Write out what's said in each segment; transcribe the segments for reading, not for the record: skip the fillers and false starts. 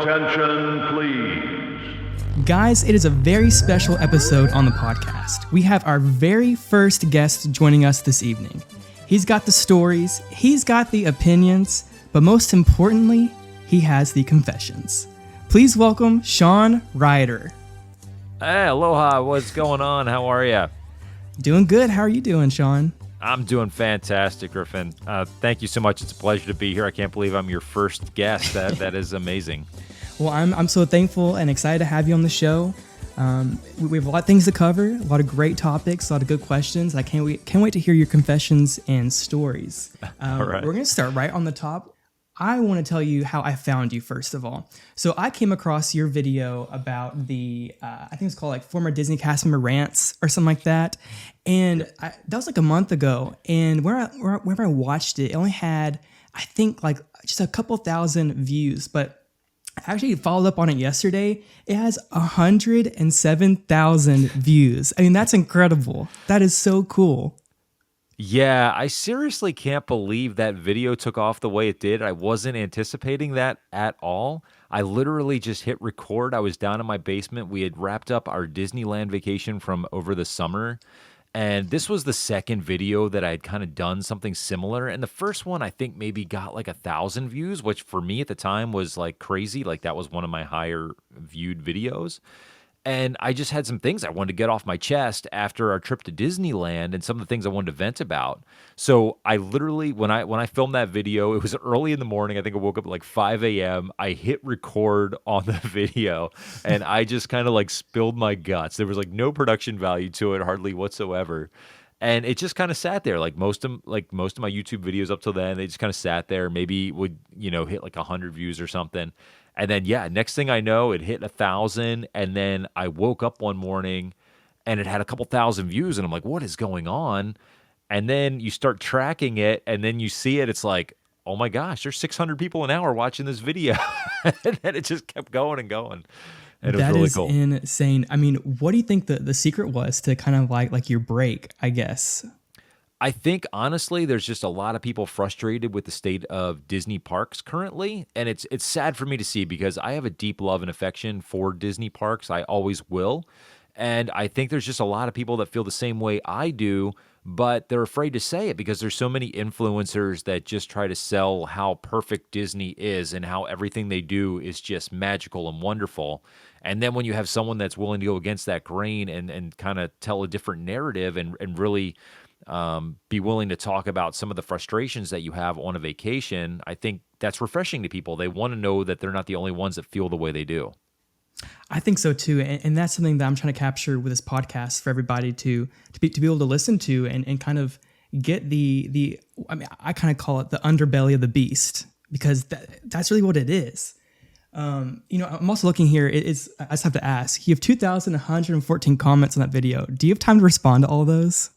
attention, please. Guys, it is a very special episode on the podcast. We have our very first guest joining us this evening. He's got the stories, he's got the opinions, but most importantly, he has the confessions. Please welcome Sean Ryder. Hey, aloha. What's going on? How are you? Doing good. How are you doing, Sean? I'm doing fantastic, Griffin. Thank you so much. It's a pleasure to be here. I can't believe I'm your first guest. That is amazing. Well, I'm so thankful and excited to have you on the show. We have a lot of things to cover, a lot of great topics, a lot of good questions. I can't wait to hear your confessions and stories. All right. We're going to start right on the top. I want to tell you how I found you, first of all. So I came across your video about I think it's called like former Disney cast member rants or something like that. And that was like a month ago. And whenever I watched it, it only had, I think, like just a couple thousand views. But I actually followed up on it yesterday. It has 107,000 views. I mean, that's incredible. That is so cool. Yeah, I seriously can't believe that video took off the way it did. I wasn't anticipating that at all. I literally just hit record. I was down in my basement. We had wrapped up our Disneyland vacation from over the summer. And this was the second video that I had kind of done something similar. And the first one, I think maybe got like 1,000 views, which for me at the time was like crazy. Like that was one of my higher viewed videos. And I just had some things I wanted to get off my chest after our trip to Disneyland and some of the things I wanted to vent about. So I literally, when I filmed that video, it was early in the morning. I think I woke up at like 5 a.m. I hit record on the video and I just kind of like spilled my guts. There was like no production value to it, hardly whatsoever. And it just kind of sat there, like most of my YouTube videos up till then, they just kind of sat there, maybe would, hit like 100 views or something. And then, next thing I know, it hit 1,000. And then I woke up one morning and it had a couple thousand views. And I'm like, what is going on? And then you start tracking it and then you see it. It's like, oh my gosh, there's 600 people an hour watching this video. And then it just kept going and going. And it was really cool. That is insane. I mean, what do you think the secret was to kind of like your break, I guess? I think, honestly, there's just a lot of people frustrated with the state of Disney parks currently, and it's sad for me to see because I have a deep love and affection for Disney parks. I always will, and I think there's just a lot of people that feel the same way I do, but they're afraid to say it because there's so many influencers that just try to sell how perfect Disney is and how everything they do is just magical and wonderful. And then when you have someone that's willing to go against that grain and kind of tell a different narrative and really be willing to talk about some of the frustrations that you have on a vacation, I think that's refreshing to people. They want to know that they're not the only ones that feel the way they do. I think so too, and that's something that I'm trying to capture with this podcast for everybody to be able to listen to and kind of get the I mean, I kind of call it the underbelly of the beast because that's really what it is. I'm also looking here. I just have to ask. You have 2,114 comments on that video. Do you have time to respond to all those?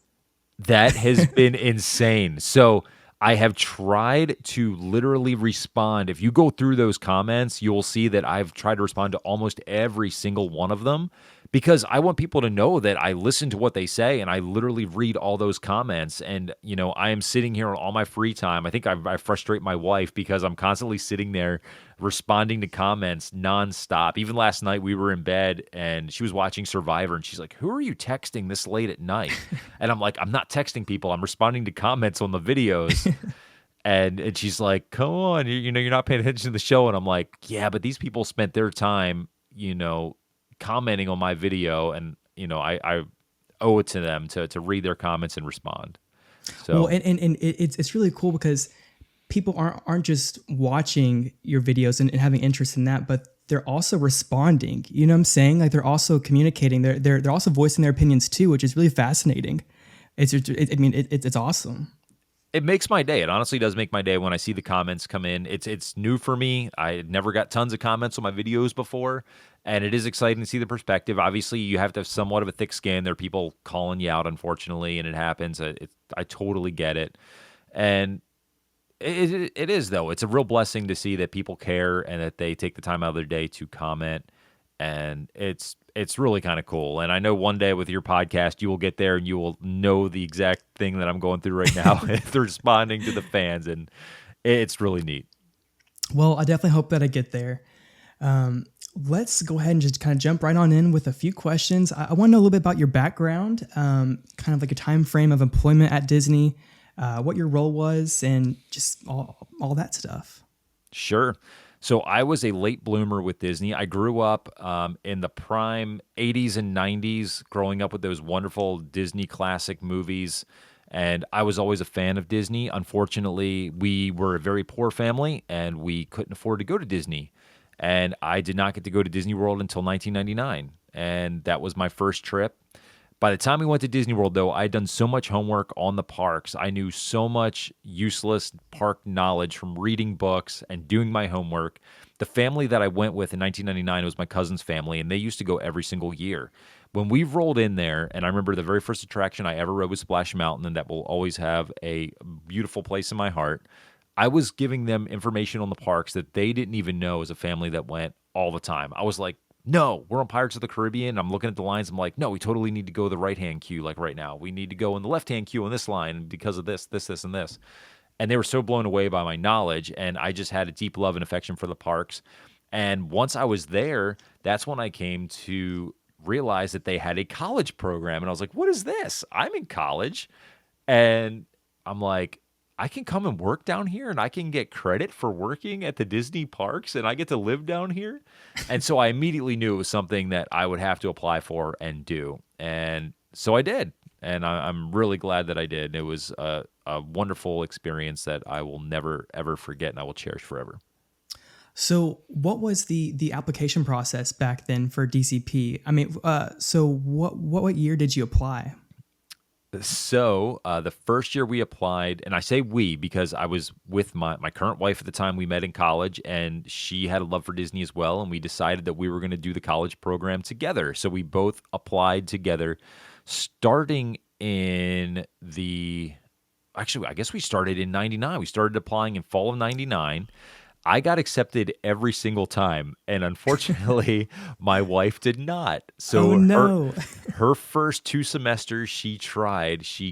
That has been insane. So I have tried to literally respond. If you go through those comments, you'll see that I've tried to respond to almost every single one of them because I want people to know that I listen to what they say and I literally read all those comments. And, I am sitting here on all my free time. I think I frustrate my wife because I'm constantly sitting there responding to comments nonstop. Even last night we were in bed and she was watching Survivor and she's like, who are you texting this late at night? And I'm like, I'm not texting people. I'm responding to comments on the videos. and she's like, come on, you're not paying attention to the show. And I'm like, yeah, but these people spent their time, commenting on my video and, I owe it to them to read their comments and respond. So, well, and it's really cool because people aren't just watching your videos and having interest in that, but they're also responding. You know what I'm saying? Like they're also communicating. They're also voicing their opinions too, which is really fascinating. It's awesome. It makes my day. It honestly does make my day when I see the comments come in. It's new for me. I never got tons of comments on my videos before, and it is exciting to see the perspective. Obviously, you have to have somewhat of a thick skin. There are people calling you out, unfortunately, and it happens. I totally get it. And it is, though. It's a real blessing to see that people care and that they take the time out of their day to comment. And it's really kind of cool. And I know one day with your podcast, you will get there and you will know the exact thing that I'm going through right now with responding to the fans. And it's really neat. Well, I definitely hope that I get there. Let's go ahead and just kind of jump right on in with a few questions. I want to know a little bit about your background, kind of like a time frame of employment at Disney, what your role was, and just all that stuff. Sure. So I was a late bloomer with Disney. I grew up in the prime 80s and 90s, growing up with those wonderful Disney classic movies. And I was always a fan of Disney. Unfortunately, we were a very poor family and we couldn't afford to go to Disney. And I did not get to go to Disney World until 1999. And that was my first trip. By the time we went to Disney World, though, I had done so much homework on the parks. I knew so much useless park knowledge from reading books and doing my homework. The family that I went with in 1999 was my cousin's family, and they used to go every single year. When we rolled in there, and I remember the very first attraction I ever rode was Splash Mountain, and that will always have a beautiful place in my heart. I was giving them information on the parks that they didn't even know as a family that went all the time. I was like, no, we're on Pirates of the Caribbean. I'm looking at the lines. I'm like, no, we totally need to go the right-hand queue like right now. We need to go in the left-hand queue on this line because of this, and this. And they were so blown away by my knowledge, and I just had a deep love and affection for the parks. And once I was there, that's when I came to realize that they had a college program. And I was like, what is this? I'm in college. And I'm like, I can come and work down here and I can get credit for working at the Disney parks and I get to live down here. And so I immediately knew it was something that I would have to apply for and do. And so I did. And I'm really glad that I did. It was a wonderful experience that I will never, ever forget and I will cherish forever. So, what was the application process back then for DCP? I mean, so what year did you apply? So the first year we applied, and I say we because I was with my current wife at the time. We met in college, and she had a love for Disney as well, and we decided that we were going to do the college program together. So we both applied together, starting in actually, I guess we started in 99. We started applying in fall of 99. I got accepted every single time, and unfortunately, my wife did not. So Oh no. her first 2 semesters she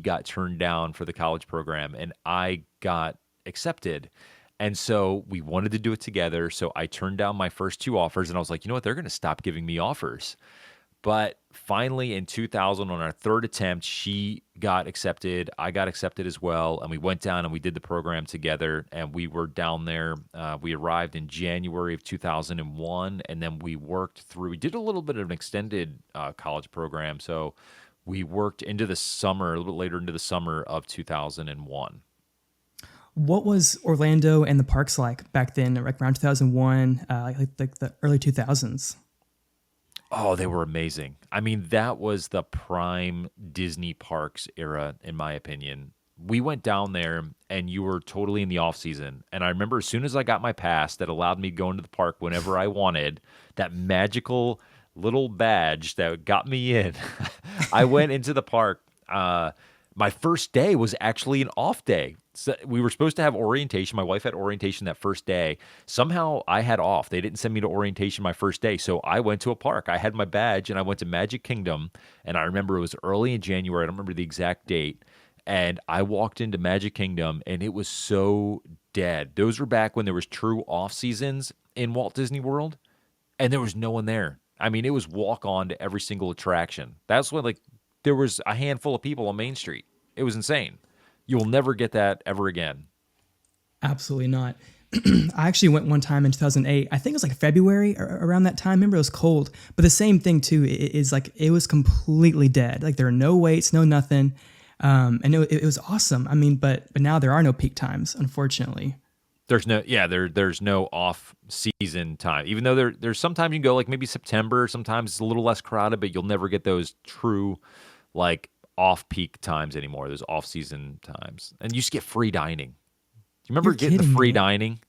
got turned down for the college program, and I got accepted. And so we wanted to do it together. So I turned down my first 2 offers, and I was like, you know what? They're going to stop giving me offers. But finally, in 2000, on our third attempt, she got accepted. I got accepted as well. And we went down and we did the program together. And we were down there. We arrived in January of 2001. And then we worked through, we did a little bit of an extended college program. So we worked into the summer, a little bit later into the summer of 2001. What was Orlando and the parks like back then, like around 2001, like the early 2000s? Oh, they were amazing. I mean, that was the prime Disney parks era, in my opinion. We went down there and you were totally in the off season. And I remember as soon as I got my pass that allowed me to go into the park whenever I wanted, that magical little badge that got me in, I went into the park. My first day was actually an off day. So we were supposed to have orientation. My wife had orientation that first day. Somehow I had off. They didn't send me to orientation my first day. So I went to a park. I had my badge and I went to Magic Kingdom. And I remember it was early in January. I don't remember the exact date. And I walked into Magic Kingdom and it was so dead. Those were back when there was true off seasons in Walt Disney World. And there was no one there. I mean, it was walk on to every single attraction. That's when there was a handful of people on Main Street. It was insane. You will never get that ever again. Absolutely not. I actually went one time in 2008. I think it was like February or around that time. Remember, it was cold. But the same thing, too, is like it was completely dead. Like there were no waits, no nothing. And it was awesome. I mean, but now there are no peak times, unfortunately. There's no off season time. Even though there's sometimes you can go like maybe September, sometimes it's a little less crowded, but you'll never get those true like off-peak times anymore. There's off-season times. And you just get free dining. Do you remember getting the free dining?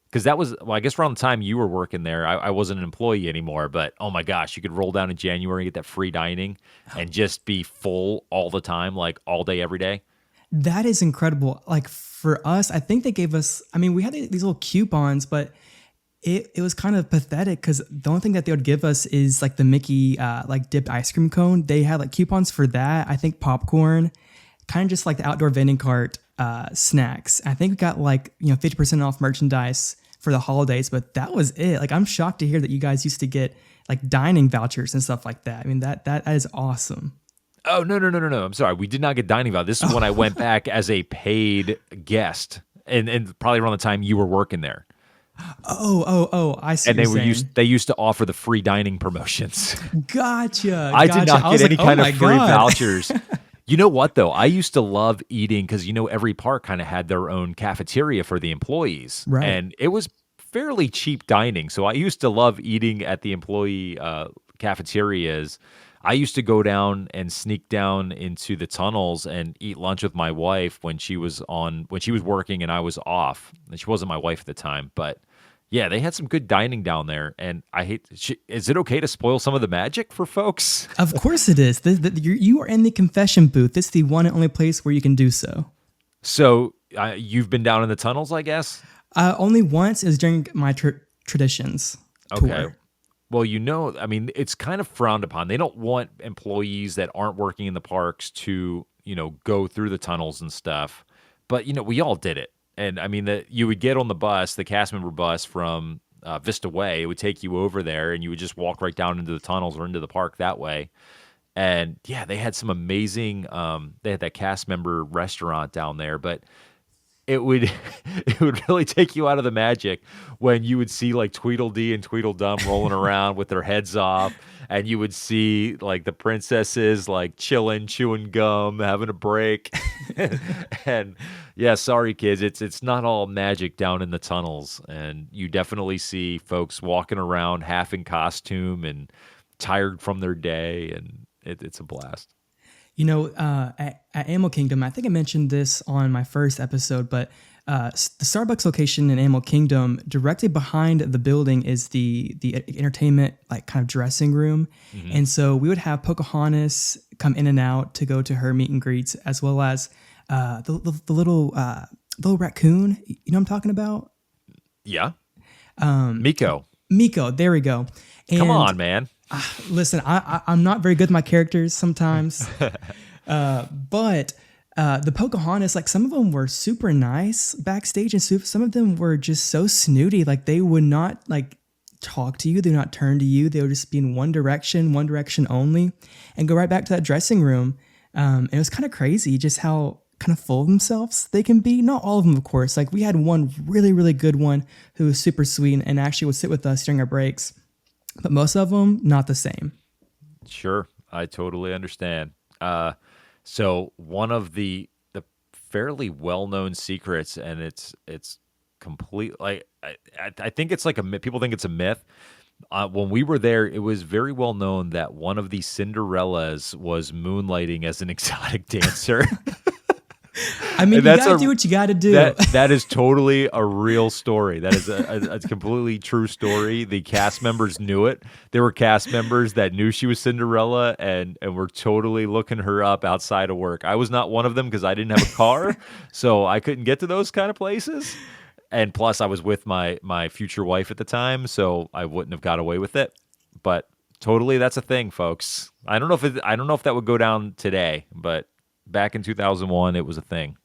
Because that was, well, I guess around the time you were working there, I wasn't an employee anymore, but oh my gosh, you could roll down in January and get that free dining and just be full all the time, like all day, every day. That is incredible. Like for us, I think they gave us, I mean, we had these little coupons, but it was kind of pathetic because the only thing that they would give us is like the Mickey like dipped ice cream cone. They had like coupons for that. I think popcorn, kind of just like the outdoor vending cart snacks. I think we got like 50% off merchandise for the holidays, but that was it. Like, I'm shocked to hear that you guys used to get like dining vouchers and stuff like that. I mean, that is awesome. Oh, no. I'm sorry. We did not get dining vouchers. This is when I went back as a paid guest, and probably around the time you were working there. Oh, I see. And they used to offer the free dining promotions. Gotcha. I did not get any kind of free God. vouchers. You know what, though? I used to love eating because, every park kind of had their own cafeteria for the employees. Right. And it was fairly cheap dining. So I used to love eating at the employee cafeterias. I used to go down and sneak down into the tunnels and eat lunch with my wife when she was working and I was off. And she wasn't my wife at the time, but yeah, they had some good dining down there. And is it okay to spoil some of the magic for folks? Of course it is. You are in the confession booth. It's the one and only place where you can do so. So you've been down in the tunnels, I guess? Only once. It was during my traditions tour. Okay. Well, it's kind of frowned upon. They don't want employees that aren't working in the parks to, go through the tunnels and stuff. But, we all did it. And I mean, you would get on the bus, the cast member bus from Vista Way. It would take you over there and you would just walk right down into the tunnels or into the park that way. And yeah, they had some amazing, they had that cast member restaurant down there, but it would really take you out of the magic when you would see like Tweedledee and Tweedledum rolling around with their heads off, and you would see like the princesses like chilling, chewing gum, having a break. And yeah, sorry kids, it's not all magic down in the tunnels, and you definitely see folks walking around half in costume and tired from their day, and it's a blast. At Animal Kingdom, I think I mentioned this on my first episode, but the Starbucks location in Animal Kingdom, directly behind the building is the entertainment like kind of dressing room. Mm-hmm. And so we would have Pocahontas come in and out to go to her meet and greets, as well as the little raccoon. You know what I'm talking about? Yeah. Miko, there we go. And come on, man. Listen, I'm not very good with my characters sometimes, but the Pocahontas, like some of them were super nice backstage, and some of them were just so snooty. Like they would not like talk to you, they would not turn to you. They would just be in one direction only, and go right back to that dressing room. And it was kind of crazy just how kind of full of themselves they can be. Not all of them, of course. Like we had one really, really good one who was super sweet and actually would sit with us during our breaks. But most of them, not the same. Sure, I totally understand. So one of the fairly well-known secrets, and it's complete. Like I think it's like people think it's a myth. When we were there, it was very well known that one of the Cinderellas was moonlighting as an exotic dancer. I mean, you gotta do what you gotta do. That is totally a real story. That is a completely true story. The cast members knew it. There were cast members that knew she was Cinderella and were totally looking her up outside of work. I was not one of them because I didn't have a car, so I couldn't get to those kind of places. And plus, I was with my future wife at the time, so I wouldn't have got away with it. But totally, that's a thing, folks. I don't know if that would go down today, but back in 2001, it was a thing.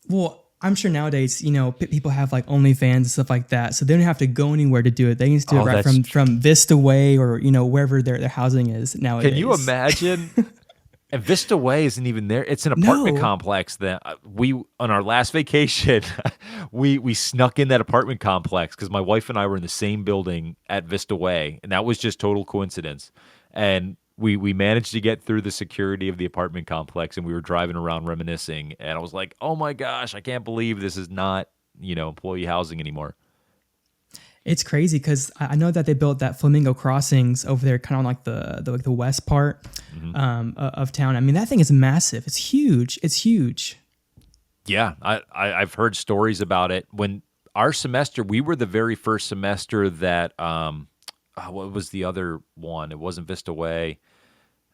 Well, I'm sure nowadays, people have like OnlyFans and stuff like that, so they don't have to go anywhere to do it. They can just do it right from Vista Way or wherever their housing is nowadays. Can you imagine? And Vista Way isn't even there. It's an apartment complex that on our last vacation, we snuck in that apartment complex because my wife and I were in the same building at Vista Way, and that was just total coincidence. And we managed to get through the security of the apartment complex, and we were driving around reminiscing, and I was like, oh my gosh, I can't believe this is not, employee housing anymore. It's crazy because I know that they built that Flamingo Crossings over there kind of like the west part of town. I mean, that thing is massive. It's huge. Yeah, I've heard stories about it. When our semester, we were the very first semester that what was the other one? It wasn't Vista Way.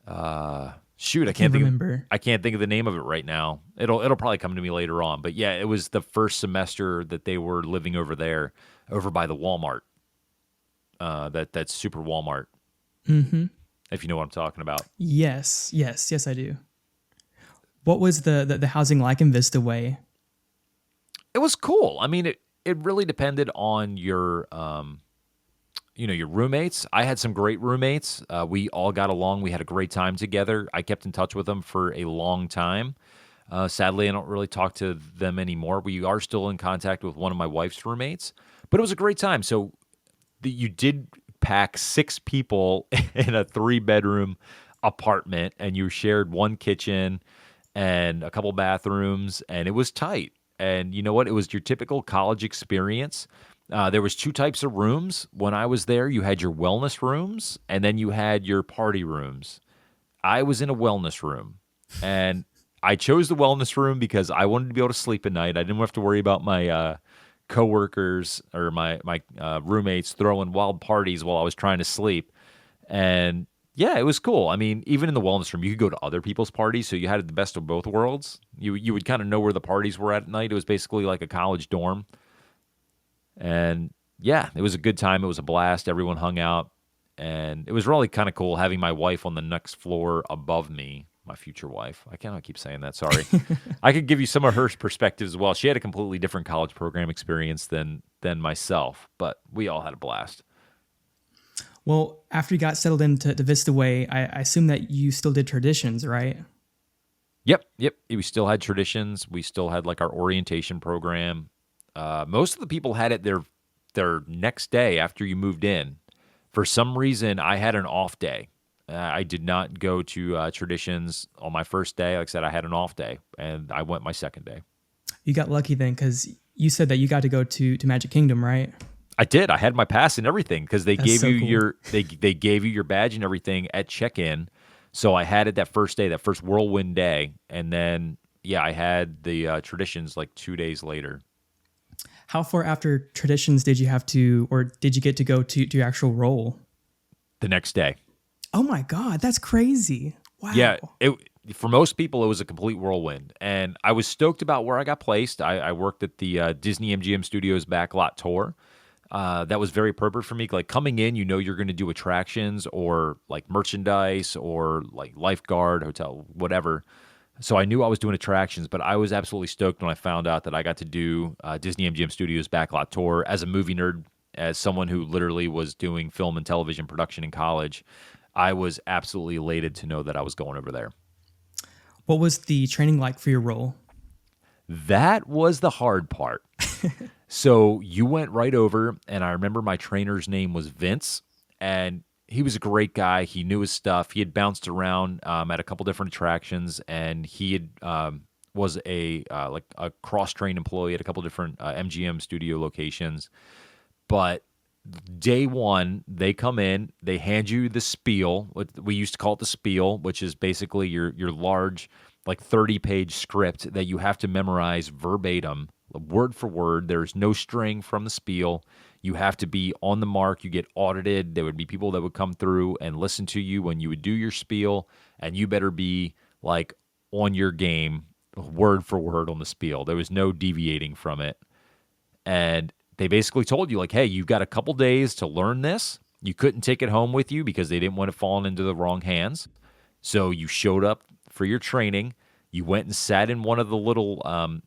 I can't remember. I can't think of the name of it right now. It'll probably come to me later on. But yeah, it was the first semester that they were living over there, over by the Walmart. That's Super Walmart. Mm-hmm. If you know what I'm talking about. Yes, I do. What was the housing like in Vista Way? It was cool. I mean, It really depended on your your roommates. I had some great roommates. We all got along. We had a great time together. I kept in touch with them for a long time. Sadly, I don't really talk to them anymore. We are still in contact with one of my wife's roommates, but it was a great time. So you did pack 6 people in a 3-bedroom apartment, and you shared one kitchen and a couple bathrooms, and it was tight. And you know what? It was your typical college experience. There was 2 types of rooms when I was there. You had your wellness rooms, and then you had your party rooms. I was in a wellness room, and I chose the wellness room because I wanted to be able to sleep at night. I didn't have to worry about my coworkers or my roommates throwing wild parties while I was trying to sleep. And yeah, it was cool. I mean, even in the wellness room, you could go to other people's parties, so you had the best of both worlds. You would kind of know where the parties were at night. It was basically like a college dorm. And yeah, it was a good time. It was a blast. Everyone hung out. And it was really kind of cool having my wife on the next floor above me, my future wife. I cannot keep saying that. Sorry. I could give you some of her perspectives as well. She had a completely different college program experience than myself, but we all had a blast. Well, after you got settled into Vista Way, I assume that you still did traditions, right? Yep. We still had traditions. We still had like our orientation program. Most of the people had it their next day after you moved in. For some reason, I had an off day. I did not go to traditions on my first day. Like I said, I had an off day, and I went my second day. You got lucky then, because you said that you got to go to Magic Kingdom, right? I did. I had my pass and everything because they That's gave so you cool. they gave you your badge and everything at check-in. So I had it that first day, that first whirlwind day, and then yeah, I had the traditions like 2 days later. How far after traditions did you have to, or did you get to go to your actual role? The next day. Oh my God, that's crazy. Wow. Yeah, for most people, it was a complete whirlwind. And I was stoked about where I got placed. I worked at the Disney MGM Studios Backlot Tour. That was very appropriate for me. Like coming in, you're going to do attractions or like merchandise or like lifeguard, hotel, whatever. So I knew I was doing attractions, but I was absolutely stoked when I found out that I got to do Disney MGM Studios Backlot Tour as a movie nerd, as someone who literally was doing film and television production in college. I was absolutely elated to know that I was going over there. What was the training like for your role? That was the hard part. So you went right over, and I remember my trainer's name was Vince, and he was a great guy. He knew his stuff. He had bounced around at a couple different attractions, and he had was a like a cross-trained employee at a couple different MGM studio locations. But day one, they come in, they hand you the spiel. We used to call it the spiel, which is basically your large, like 30-page script that you have to memorize verbatim, word for word. There's no string from the spiel. You have to be on the mark. You get audited. There would be people that would come through and listen to you when you would do your spiel, and you better be like on your game, word for word on the spiel. There was no deviating from it. And they basically told you, like, hey, you've got a couple days to learn this. You couldn't take it home with you because they didn't want it falling into the wrong hands. So you showed up for your training. You went and sat in one of the little,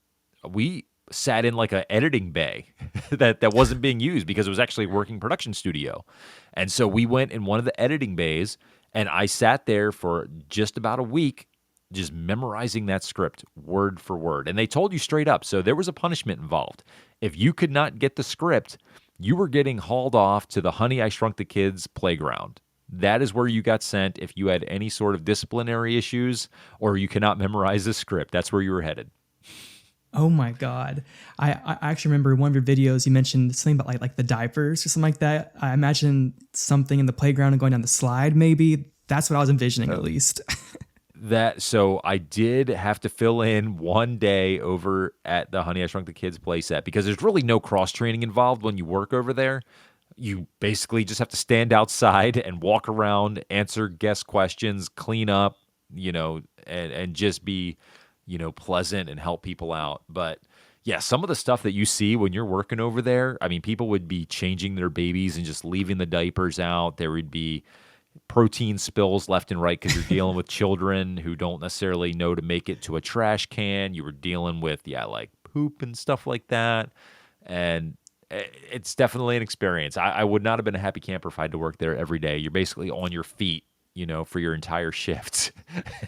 we sat in like an editing bay that wasn't being used because it was actually a working production studio. And so we went in one of the editing bays, and I sat there for just about a week just memorizing that script word for word. And they told you straight up. So there was a punishment involved. If you could not get the script, you were getting hauled off to the Honey, I Shrunk the Kids playground. That is where you got sent if you had any sort of disciplinary issues or you cannot memorize the script. That's where you were headed. Oh my God. I actually remember one of your videos, you mentioned something about like the diapers or something like that. I imagine something in the playground and going down the slide, maybe. That's what I was envisioning at least. So I did have to fill in one day over at the Honey, I Shrunk the Kids playset because there's really no cross training involved when you work over there. You basically just have to stand outside and walk around, answer guest questions, clean up, and just be, pleasant and help people out. But yeah, some of the stuff that you see when you're working over there, I mean, people would be changing their babies and just leaving the diapers out. There would be protein spills left and right because you're dealing with children who don't necessarily know to make it to a trash can. You were dealing with, like poop and stuff like that. And it's definitely an experience. I would not have been a happy camper if I had to work there every day. You're basically on your feet, for your entire shift.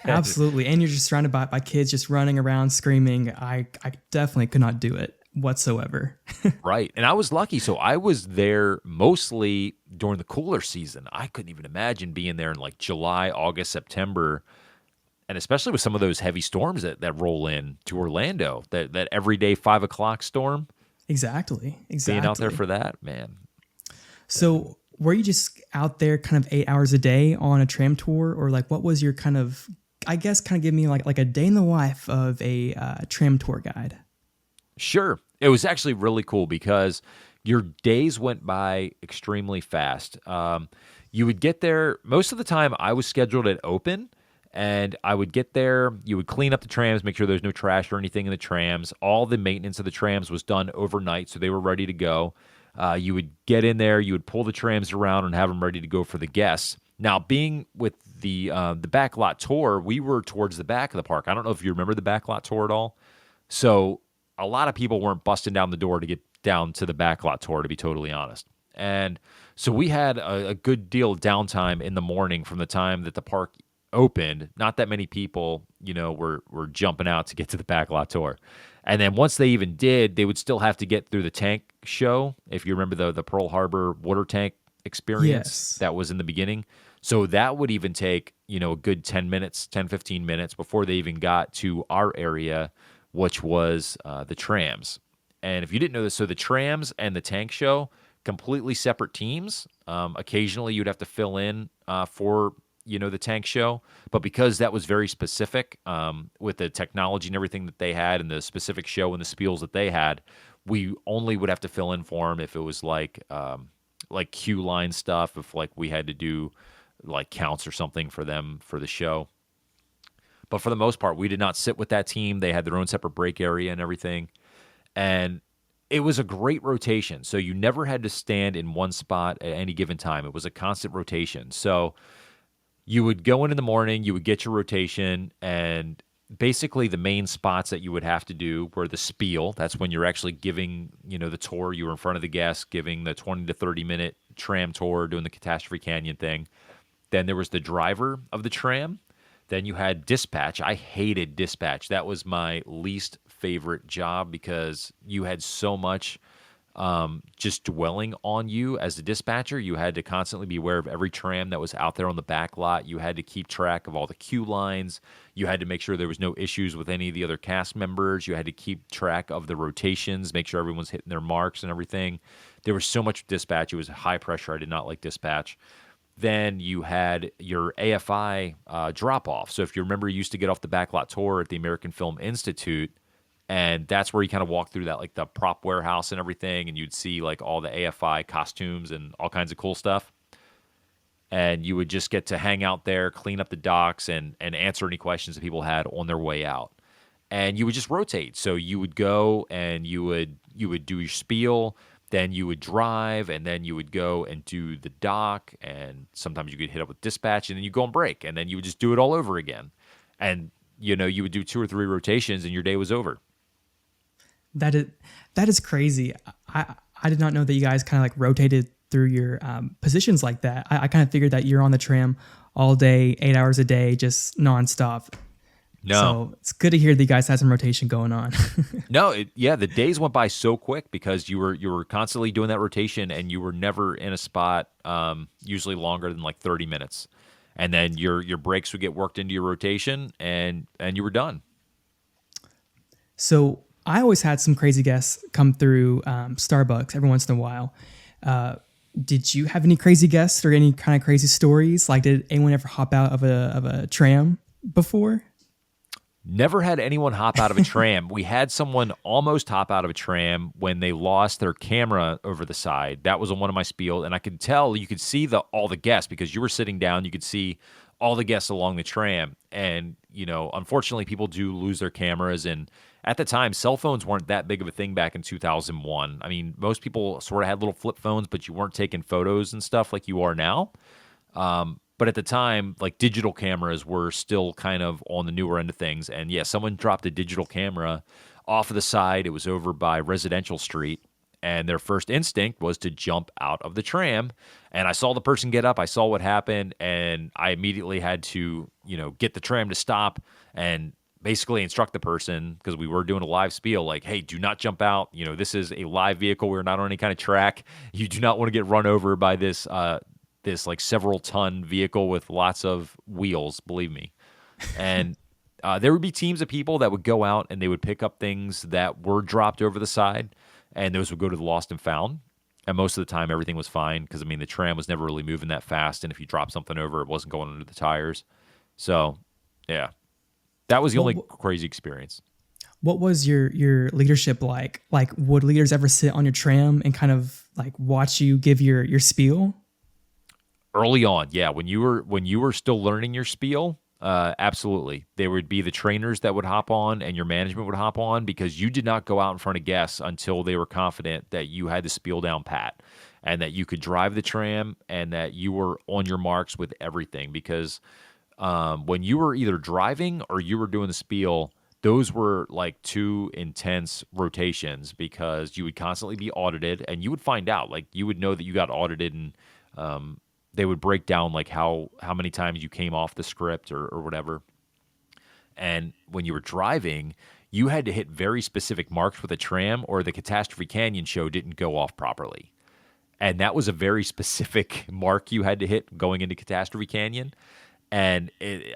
Absolutely. And you're just surrounded by kids just running around screaming. I definitely could not do it whatsoever. Right. And I was lucky. So I was there mostly during the cooler season. I couldn't even imagine being there in like July, August, September, and especially with some of those heavy storms that roll in to Orlando, that everyday 5 o'clock storm. Exactly. Being out there for that, man. So were you just out there kind of 8 hours a day on a tram tour, or like what was your kind of, I guess, kind of give me like a day in the life of a tram tour guide? Sure. It was actually really cool because your days went by extremely fast. You would get there, most of the time I was scheduled at open, and I would get there, you would clean up the trams, make sure there's no trash or anything in the trams. All the maintenance of the trams was done overnight, so they were ready to go. You would get in there, you would pull the trams around and have them ready to go for the guests. Now, being with the Backlot Tour, we were towards the back of the park. I don't know if you remember the Backlot Tour at all. So a lot of people weren't busting down the door to get down to the Backlot Tour, to be totally honest. And so we had a good deal of downtime in the morning from the time that the park opened. Not that many people, were jumping out to get to the Backlot Tour. And then once they even did, they would still have to get through the tank show. If you remember the Pearl Harbor water tank experience Yes. that was in the beginning. So that would even take, a good 10 minutes, 10, 15 minutes before they even got to our area, which was the trams. And if you didn't know this, so the trams and the tank show, completely separate teams. Occasionally you'd have to fill in for, the tank show. But because that was very specific with the technology and everything that they had and the specific show and the spiels that they had, we only would have to fill in for them if it was like queue line stuff, if like we had to do like counts or something for them for the show. But for the most part, we did not sit with that team. They had their own separate break area and everything. And it was a great rotation. So you never had to stand in one spot at any given time. It was a constant rotation. So you would go in the morning, you would get your rotation, and basically the main spots that you would have to do were the spiel. That's when you're actually giving, the tour. You were in front of the guests, giving the 20 to 30-minute tram tour, doing the Catastrophe Canyon thing. Then there was the driver of the tram. Then you had dispatch. I hated dispatch. That was my least favorite job because you had so much just dwelling on you as a dispatcher. You had to constantly be aware of every tram that was out there on the back lot. You had to keep track of all the queue lines. You had to make sure there was no issues with any of the other cast members. You had to keep track of the rotations, make sure everyone's hitting their marks and everything. There was so much dispatch. It was high pressure. I did not like dispatch. Then you had your AFI drop-off. So if you remember, you used to get off the Backlot Tour at the American Film Institute, and that's where you kind of walk through that, like the prop warehouse and everything, and you'd see like all the AFI costumes and all kinds of cool stuff. And you would just get to hang out there, clean up the docks, and answer any questions that people had on their way out. And you would just rotate. So you would go and you would do your spiel. Then you would drive, and then you would go and do the dock, and sometimes you could hit up with dispatch, and then you go on break, and then you would just do it all over again. And, you would do 2 or 3 rotations, and your day was over. That is crazy. I did not know that you guys kind of like rotated through your positions like that. I kind of figured that you're on the tram all day, 8 hours a day, just nonstop. No. So it's good to hear that you guys had some rotation going on. No, the days went by so quick because you were constantly doing that rotation, and you were never in a spot usually longer than like 30 minutes. And then your breaks would get worked into your rotation, and you were done. So I always had some crazy guests come through Starbucks every once in a while. Did you have any crazy guests or any kind of crazy stories? Like, did anyone ever hop out of a tram before? Never had anyone hop out of a tram. We had someone almost hop out of a tram when they lost their camera over the side. That was on one of my spiels, and I could tell, you could see all the guests because you were sitting down. You could see all the guests along the tram, and unfortunately, people do lose their cameras. And at the time, cell phones weren't that big of a thing back in 2001. I mean, most people sort of had little flip phones, but you weren't taking photos and stuff like you are now. But at the time, like digital cameras were still kind of on the newer end of things. And yeah, someone dropped a digital camera off of the side. It was over by Residential Street. And their first instinct was to jump out of the tram. And I saw the person get up. I saw what happened. And I immediately had to, get the tram to stop and basically instruct the person, because we were doing a live spiel, like, hey, do not jump out. This is a live vehicle. We're not on any kind of track. You do not want to get run over by this like several ton vehicle with lots of wheels, believe me. And there would be teams of people that would go out and they would pick up things that were dropped over the side, and those would go to the lost and found. And most of the time, everything was fine because, the tram was never really moving that fast. And if you dropped something over, it wasn't going under the tires. So, yeah, that was the only crazy experience. What was your leadership like? Like, would leaders ever sit on your tram and kind of like watch you give your spiel? Early on, yeah. When you were still learning your spiel, absolutely. There would be the trainers that would hop on and your management would hop on, because you did not go out in front of guests until they were confident that you had the spiel down pat and that you could drive the tram and that you were on your marks with everything. Because when you were either driving or you were doing the spiel, those were like two intense rotations, because you would constantly be audited and you would find out, like you would know that you got audited, and they would break down like how many times you came off the script or whatever. And when you were driving, you had to hit very specific marks with a tram, or the Catastrophe Canyon show didn't go off properly. And that was a very specific mark you had to hit going into Catastrophe Canyon. And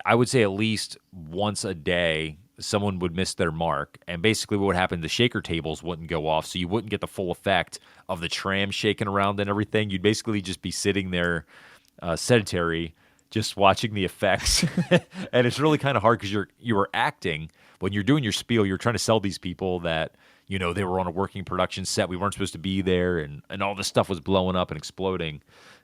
I would say at least once a day, someone would miss their mark. And basically what would happen, the shaker tables wouldn't go off, so you wouldn't get the full effect of the tram shaking around and everything. You'd basically just be sitting there sedentary, just watching the effects. And it's really kind of hard because you were acting. When you're doing your spiel, you're trying to sell these people that, they were on a working production set. We weren't supposed to be there, and all this stuff was blowing up and exploding.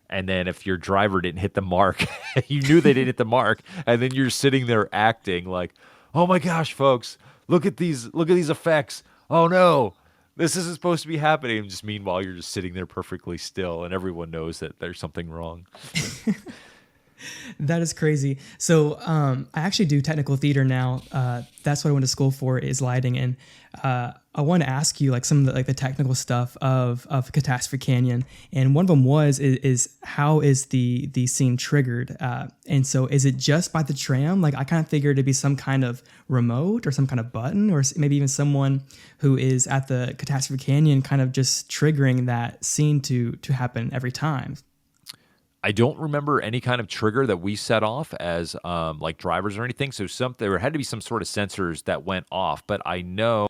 And then if your driver didn't hit the mark, you knew they didn't hit the mark, and then you're sitting there acting like, oh my gosh, folks, look at these effects. Oh no, this isn't supposed to be happening. And just meanwhile, you're just sitting there perfectly still, and everyone knows that there's something wrong. That is crazy. So I actually do technical theater now. That's what I went to school for, is lighting. And I want to ask you like some of the technical stuff of Catastrophe Canyon. And one of them is how is the scene triggered? And so is it just by the tram? Like I kind of figured it'd be some kind of remote or some kind of button, or maybe even someone who is at the Catastrophe Canyon kind of just triggering that scene to happen every time. I don't remember any kind of trigger that we set off as like drivers or anything. So there had to be some sort of sensors that went off. But I know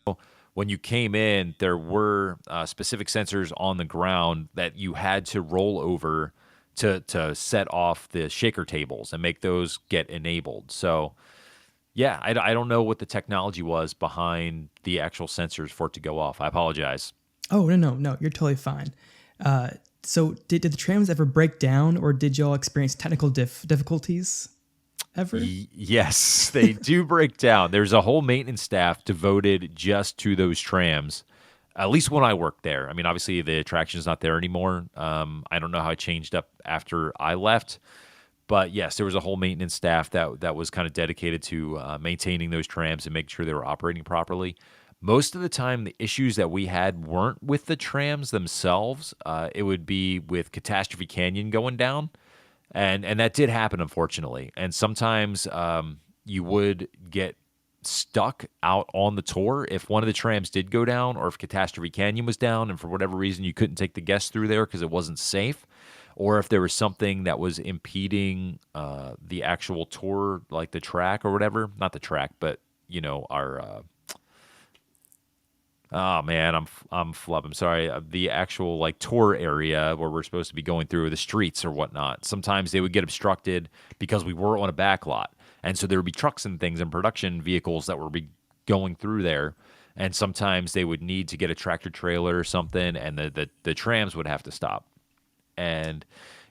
when you came in, there were specific sensors on the ground that you had to roll over to set off the shaker tables and make those get enabled. So yeah, I don't know what the technology was behind the actual sensors for it to go off. I apologize. Oh, no, you're totally fine. So did the trams ever break down, or did y'all experience technical difficulties ever? Yes, they do break down. There's a whole maintenance staff devoted just to those trams, at least when I worked there. I mean, obviously the attraction's not there anymore. I don't know how it changed up after I left. But yes, there was a whole maintenance staff that was kind of dedicated to maintaining those trams and making sure they were operating properly. Most of the time, the issues that we had weren't with the trams themselves. It would be with Catastrophe Canyon going down. And that did happen, unfortunately. And sometimes you would get stuck out on the tour if one of the trams did go down, or if Catastrophe Canyon was down and for whatever reason you couldn't take the guests through there because it wasn't safe, or if there was something that was impeding the actual tour, like the track or whatever. Not the track, but, our... oh man, I'm flubbing. Sorry, the actual like tour area where we're supposed to be going through the streets or whatnot. Sometimes they would get obstructed because we were on a back lot, and so there would be trucks and things and production vehicles that would be going through there. And sometimes they would need to get a tractor trailer or something, and the trams would have to stop. And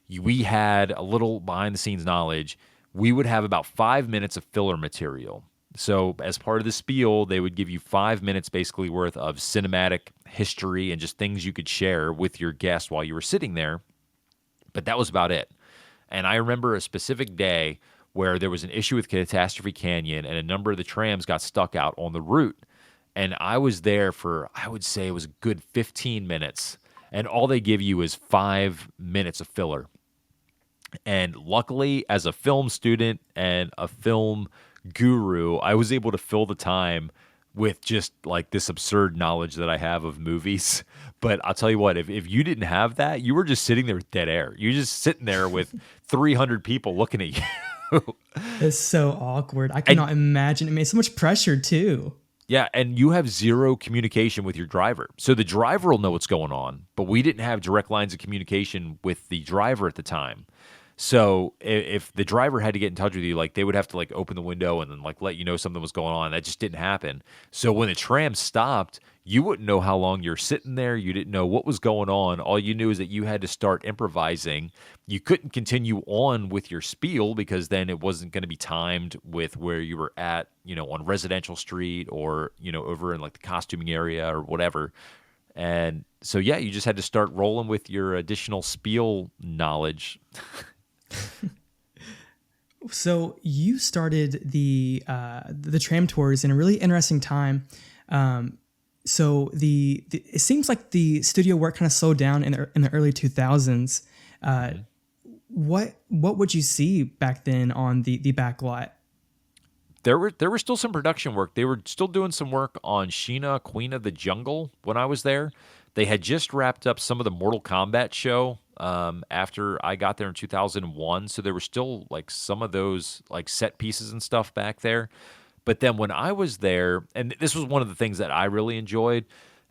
we had a little behind the scenes knowledge. We would have about 5 minutes of filler material. So as part of the spiel, they would give you 5 minutes basically worth of cinematic history and just things you could share with your guests while you were sitting there. But that was about it. And I remember a specific day where there was an issue with Catastrophe Canyon and a number of the trams got stuck out on the route. And I was there for, I would say it was a good 15 minutes. And all they give you is 5 minutes of filler. And luckily, as a film student and a film guru, I was able to fill the time with just like this absurd knowledge that I have of movies. But I'll tell you what, if you didn't have that, you were just sitting there with dead air. You're just sitting there with 300 people looking at you. It's so awkward. I And cannot imagine. It made so much pressure too. yeah, and you have zero communication with your driver. So the driver will know what's going on, but we didn't have direct lines of communication with the driver at the time. So if the driver had to get in touch with you, like they would have to like open the window and then like let you know something was going on. That just didn't happen. So when the tram stopped, you wouldn't know how long you're sitting there. You didn't know what was going on. All you knew is that you had to start improvising. You couldn't continue on with your spiel because then it wasn't going to be timed with where you were at, on Residential Street or, over in like the costuming area or whatever. And so, yeah, you just had to start rolling with your additional spiel knowledge. So you started the tram tours in a really interesting time. So it seems like the studio work kind of slowed down in the early 2000s. What would you see back then on the backlot? There were still some production work. They were still doing some work on Sheena, Queen of the Jungle when I was there. They had just wrapped up some of the Mortal Kombat show after I got there in 2001. So there were still like some of those like set pieces and stuff back there. But then when I was there, and this was one of the things that I really enjoyed,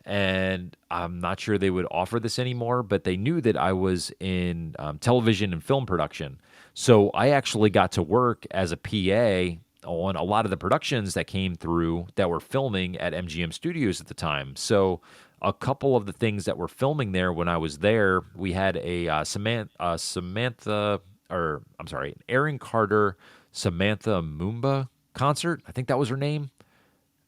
and I'm not sure they would offer this anymore, but they knew that I was in television and film production. So I actually got to work as a PA on a lot of the productions that came through that were filming at MGM Studios at the time. So a couple of the things that were filming there when I was there, we had a Aaron Carter, Samantha Mumba concert. I think that was her name.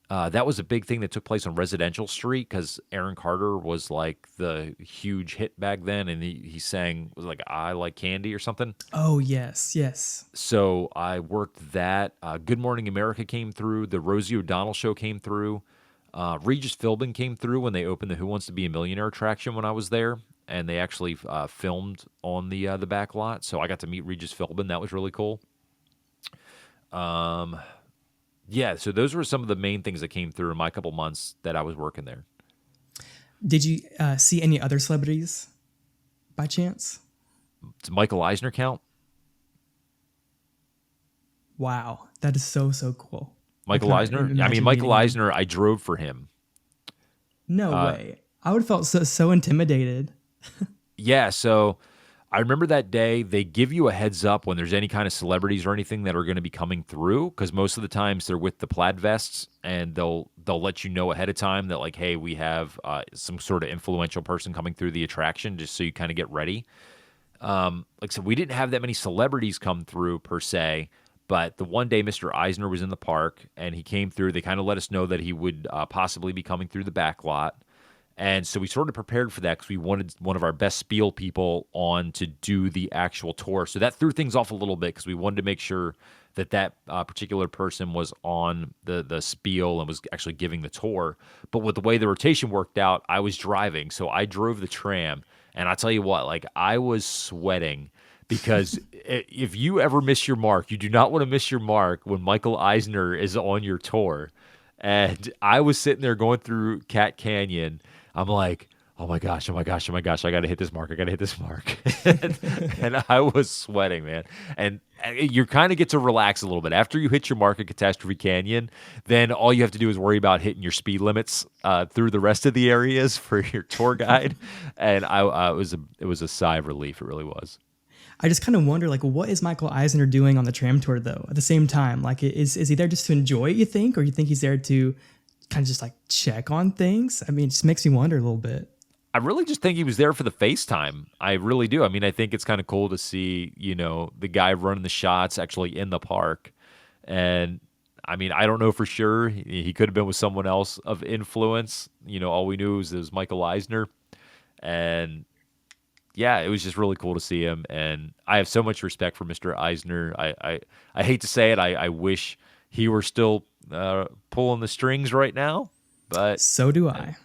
That was a big thing that took place on Residential Street because Aaron Carter was like the huge hit back then, and he sang, was like "I Like Candy" or something. Oh yes. So I worked that. Good Morning America came through. The Rosie O'Donnell show came through. Regis Philbin came through when they opened the Who Wants to Be a Millionaire attraction when I was there, and they actually filmed on the back lot. So I got to meet Regis Philbin. That was really cool. Yeah, so those were some of the main things that came through in my couple months that I was working there. Did you see any other celebrities by chance? Does Michael Eisner count? Wow, that is so cool. Michael Eisner? I mean, Michael Eisner, I drove for him. No way. I would have felt so intimidated. Yeah, so I remember that day. They give you a heads up when there's any kind of celebrities or anything that are going to be coming through, because most of the times they're with the plaid vests, and they'll let you know ahead of time that like, hey, we have some sort of influential person coming through the attraction, just so you kind of get ready. Like I said, we didn't have that many celebrities come through per se, but the one day Mr. Eisner was in the park and he came through. They kind of let us know that he would possibly be coming through the back lot. And so we sort of prepared for that because we wanted one of our best spiel people on to do the actual tour. So that threw things off a little bit because we wanted to make sure that particular person was on the spiel and was actually giving the tour. But with the way the rotation worked out, I was driving. So I drove the tram. And I tell you what, like I was sweating because if you ever miss your mark, you do not want to miss your mark when Michael Eisner is on your tour. And I was sitting there going through Cat Canyon. I'm like, oh my gosh, I got to hit this mark. And I was sweating, man. And you kind of get to relax a little bit. After you hit your mark at Catastrophe Canyon, then all you have to do is worry about hitting your speed limits through the rest of the areas for your tour guide. And it was a sigh of relief. It really was. I just kind of wonder, like, what is Michael Eisner doing on the tram tour, though, at the same time? Like, is he there just to enjoy it, you think? Or you think he's there to kind of just, like, check on things? I mean, it just makes me wonder a little bit. I really just think he was there for the FaceTime. I really do. I mean, I think it's kind of cool to see, the guy running the shots actually in the park. And, I mean, I don't know for sure. He could have been with someone else of influence. All we knew was it was Michael Eisner. And yeah, it was just really cool to see him, and I have so much respect for Mr. Eisner. I hate to say it, I wish he were still pulling the strings right now, But So do I.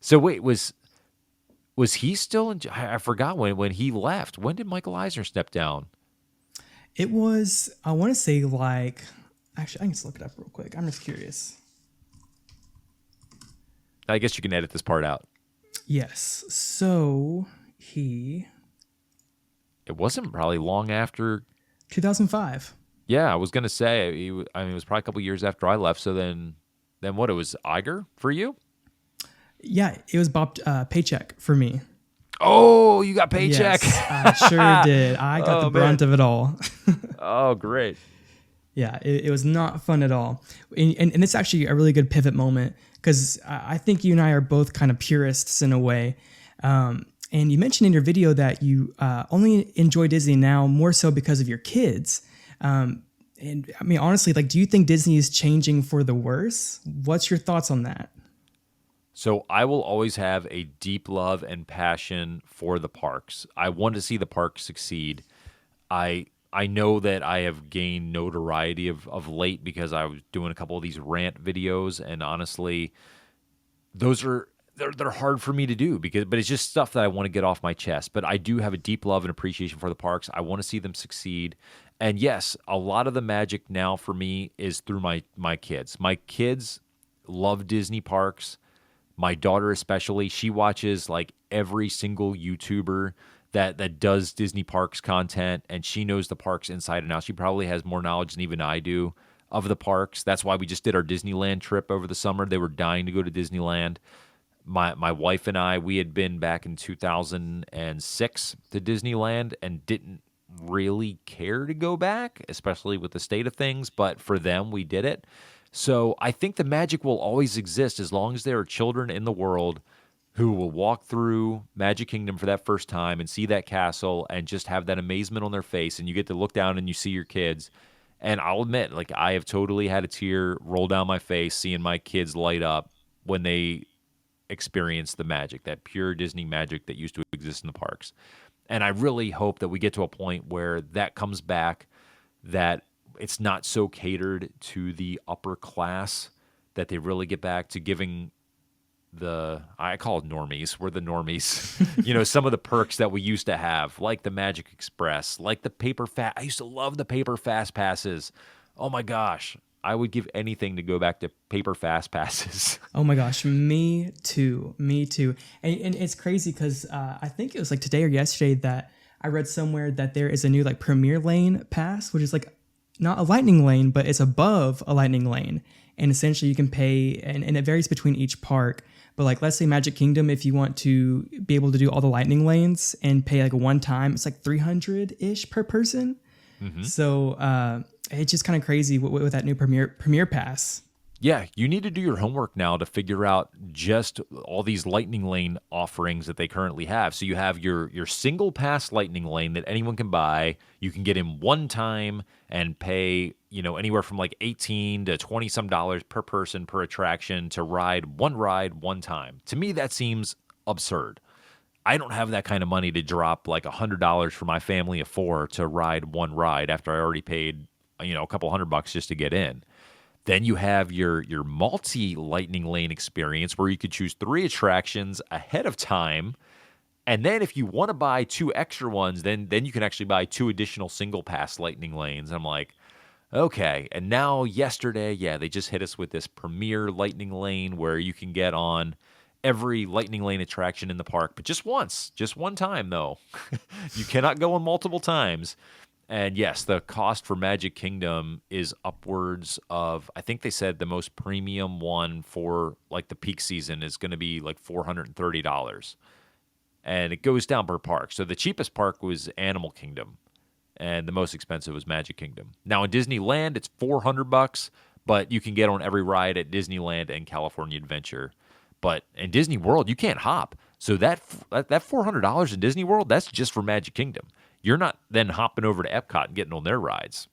so wait, was he still in? I forgot when he left. When did Michael Eisner step down? It was, I want to say like, actually, I can just look it up real quick. I'm just curious. I guess you can edit this part out. Yes. So It wasn't probably long after. 2005. Yeah, I was gonna say. It was probably a couple years after I left. So then what? It was Iger for you? Yeah, it was Bob Paycheck for me. Oh, you got Paycheck. Yes, I sure did. I got the brunt of it all. Oh, great. Yeah, it was not fun at all. And it's actually a really good pivot moment because I think you and I are both kind of purists in a way. And you mentioned in your video that you only enjoy Disney now more so because of your kids. And I mean, honestly, like, do you think Disney is changing for the worse? What's your thoughts on that? So I will always have a deep love and passion for the parks. I want to see the parks succeed. I know that I have gained notoriety of late because I was doing a couple of these rant videos, and honestly, they're hard for me to do but it's just stuff that I want to get off my chest. But I do have a deep love and appreciation for the parks. I want to see them succeed. And yes, a lot of the magic now for me is through my kids. My kids love Disney parks. My daughter especially, she watches like every single YouTuber that does Disney parks content, and she knows the parks inside and out. She probably has more knowledge than even I do of the parks. That's why we just did our Disneyland trip over the summer. They were dying to go to Disneyland. My wife and I, we had been back in 2006 to Disneyland and didn't really care to go back, especially with the state of things. But for them, we did it. So I think the magic will always exist as long as there are children in the world who will walk through Magic Kingdom for that first time and see that castle and just have that amazement on their face. And you get to look down and you see your kids. And I'll admit, like, I have totally had a tear roll down my face seeing my kids light up when they experience the magic, that pure Disney magic that used to exist in the parks. And I really hope that we get to a point where that comes back, that it's not so catered to the upper class, that they really get back to giving I call it normies. We're the normies. Some of the perks that we used to have, like the Magic Express, like the I used to love the paper fast passes. Oh my gosh. I would give anything to go back to paper fast passes. Oh my gosh, me too. And it's crazy because I think it was like today or yesterday that I read somewhere that there is a new like Premier Lane pass, which is like not a lightning lane, but it's above a lightning lane. And essentially you can pay, and it varies between each park. But like, let's say Magic Kingdom, if you want to be able to do all the lightning lanes and pay like one time, it's like 300-ish per person. Mm-hmm. So it's just kind of crazy with that new Premier Pass. Yeah, you need to do your homework now to figure out just all these lightning lane offerings that they currently have. So you have your single pass lightning lane that anyone can buy. You can get in one time and pay, anywhere from like $18 to $20 some per person per attraction to ride one time. To me, that seems absurd. I don't have that kind of money to drop like $100 for my family of 4 to ride one ride after I already paid, a couple $100 just to get in. Then you have your multi-lightning lane experience where you could choose 3 attractions ahead of time. And then if you want to buy 2 extra ones, then you can actually buy 2 additional single pass lightning lanes. I'm like, okay. And now yesterday, they just hit us with this Premier Lightning Lane where you can get on every lightning lane attraction in the park, but just once, just one time though. You cannot go on multiple times. And yes, the cost for Magic Kingdom is upwards of, I think they said the most premium one for like the peak season is going to be like $430. And it goes down per park. So the cheapest park was Animal Kingdom, and the most expensive was Magic Kingdom. Now in Disneyland, it's $400, but you can get on every ride at Disneyland and California Adventure. But in Disney World, you can't hop. So that $400 in Disney World, that's just for Magic Kingdom. You're not then hopping over to Epcot and getting on their rides.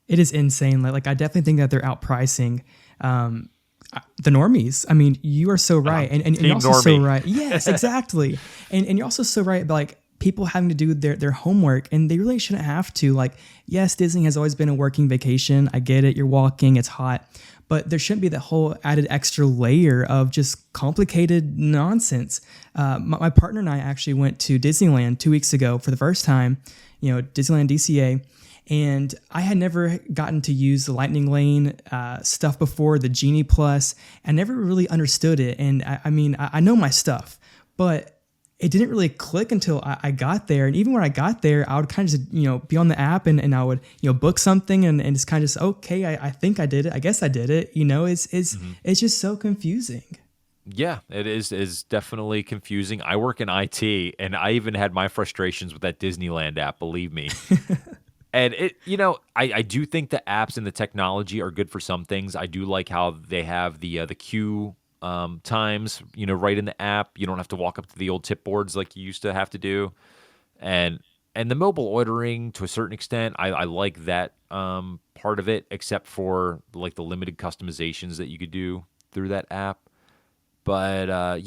It is insane. Like I definitely think that they're outpricing the normies. I mean, you are so right. And you're also so right. Yes, exactly. and you're also so right about like people having to do their homework, and they really shouldn't have to. Like, yes, Disney has always been a working vacation. I get it. You're walking. It's hot. but there shouldn't be that whole added extra layer of just complicated nonsense. My partner and I actually went to Disneyland 2 weeks ago for the first time, Disneyland DCA. And I had never gotten to use the Lightning Lane stuff before, the Genie Plus. I never really understood it. And I know my stuff, but it didn't really click until I got there. And even when I got there, I would kind of just, be on the app and I would, book something and it's kind of just, okay, I think I did it. I guess I did it. It's just so confusing. Yeah, it is definitely confusing. I work in IT and I even had my frustrations with that Disneyland app, believe me. And I do think the apps and the technology are good for some things. I do like how they have the queue times, right in the app. You don't have to walk up to the old tip boards like you used to have to do. And the mobile ordering to a certain extent, I like that part of it, except for like the limited customizations that you could do through that app. But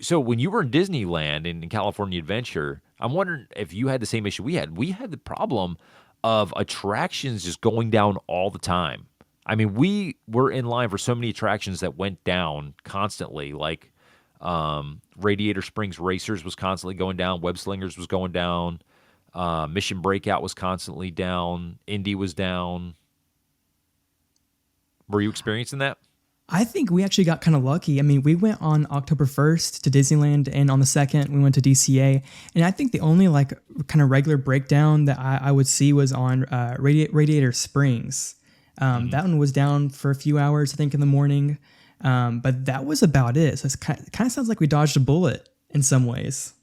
so when you were in Disneyland in California Adventure, I'm wondering if you had the same issue we had. We had the problem of attractions just going down all the time. I mean, we were in line for so many attractions that went down constantly, like Radiator Springs Racers was constantly going down, Web Slingers was going down, Mission Breakout was constantly down, Indy was down. Were you experiencing that? I think we actually got kind of lucky. I mean, we went on October 1st to Disneyland, and on the 2nd, we went to DCA. And I think the only kind of regular breakdown that I would see was on Radiator Springs. That one was down for a few hours, I think, in the morning. But that was about it. So it kind of sounds like we dodged a bullet in some ways.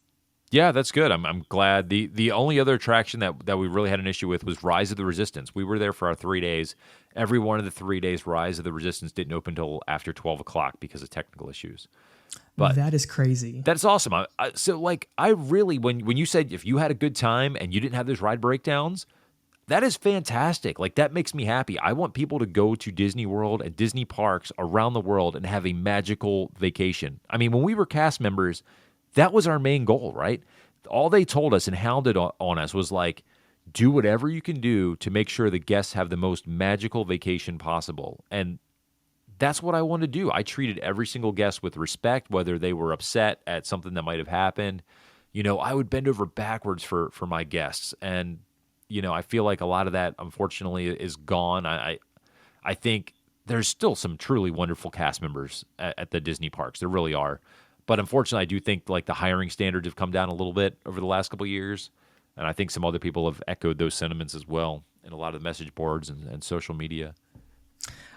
Yeah, that's good. I'm glad. The only other attraction that we really had an issue with was Rise of the Resistance. We were there for our 3 days. Every one of the 3 days, Rise of the Resistance didn't open until after 12 o'clock because of technical issues. But that is crazy. That's awesome. I really, when you said if you had a good time and you didn't have those ride breakdowns, that is fantastic. Like, that makes me happy. I want people to go to Disney World and Disney parks around the world and have a magical vacation. I mean, when we were cast members, that was our main goal, right? All they told us and hounded on us was like, do whatever you can do to make sure the guests have the most magical vacation possible. And that's what I wanted to do. I treated every single guest with respect, whether they were upset at something that might have happened. I would bend over backwards for my guests. And, I feel like a lot of that, unfortunately, is gone. I think there's still some truly wonderful cast members at the Disney parks. There really are. But unfortunately, I do think like the hiring standards have come down a little bit over the last couple of years. And I think some other people have echoed those sentiments as well in a lot of the message boards and social media.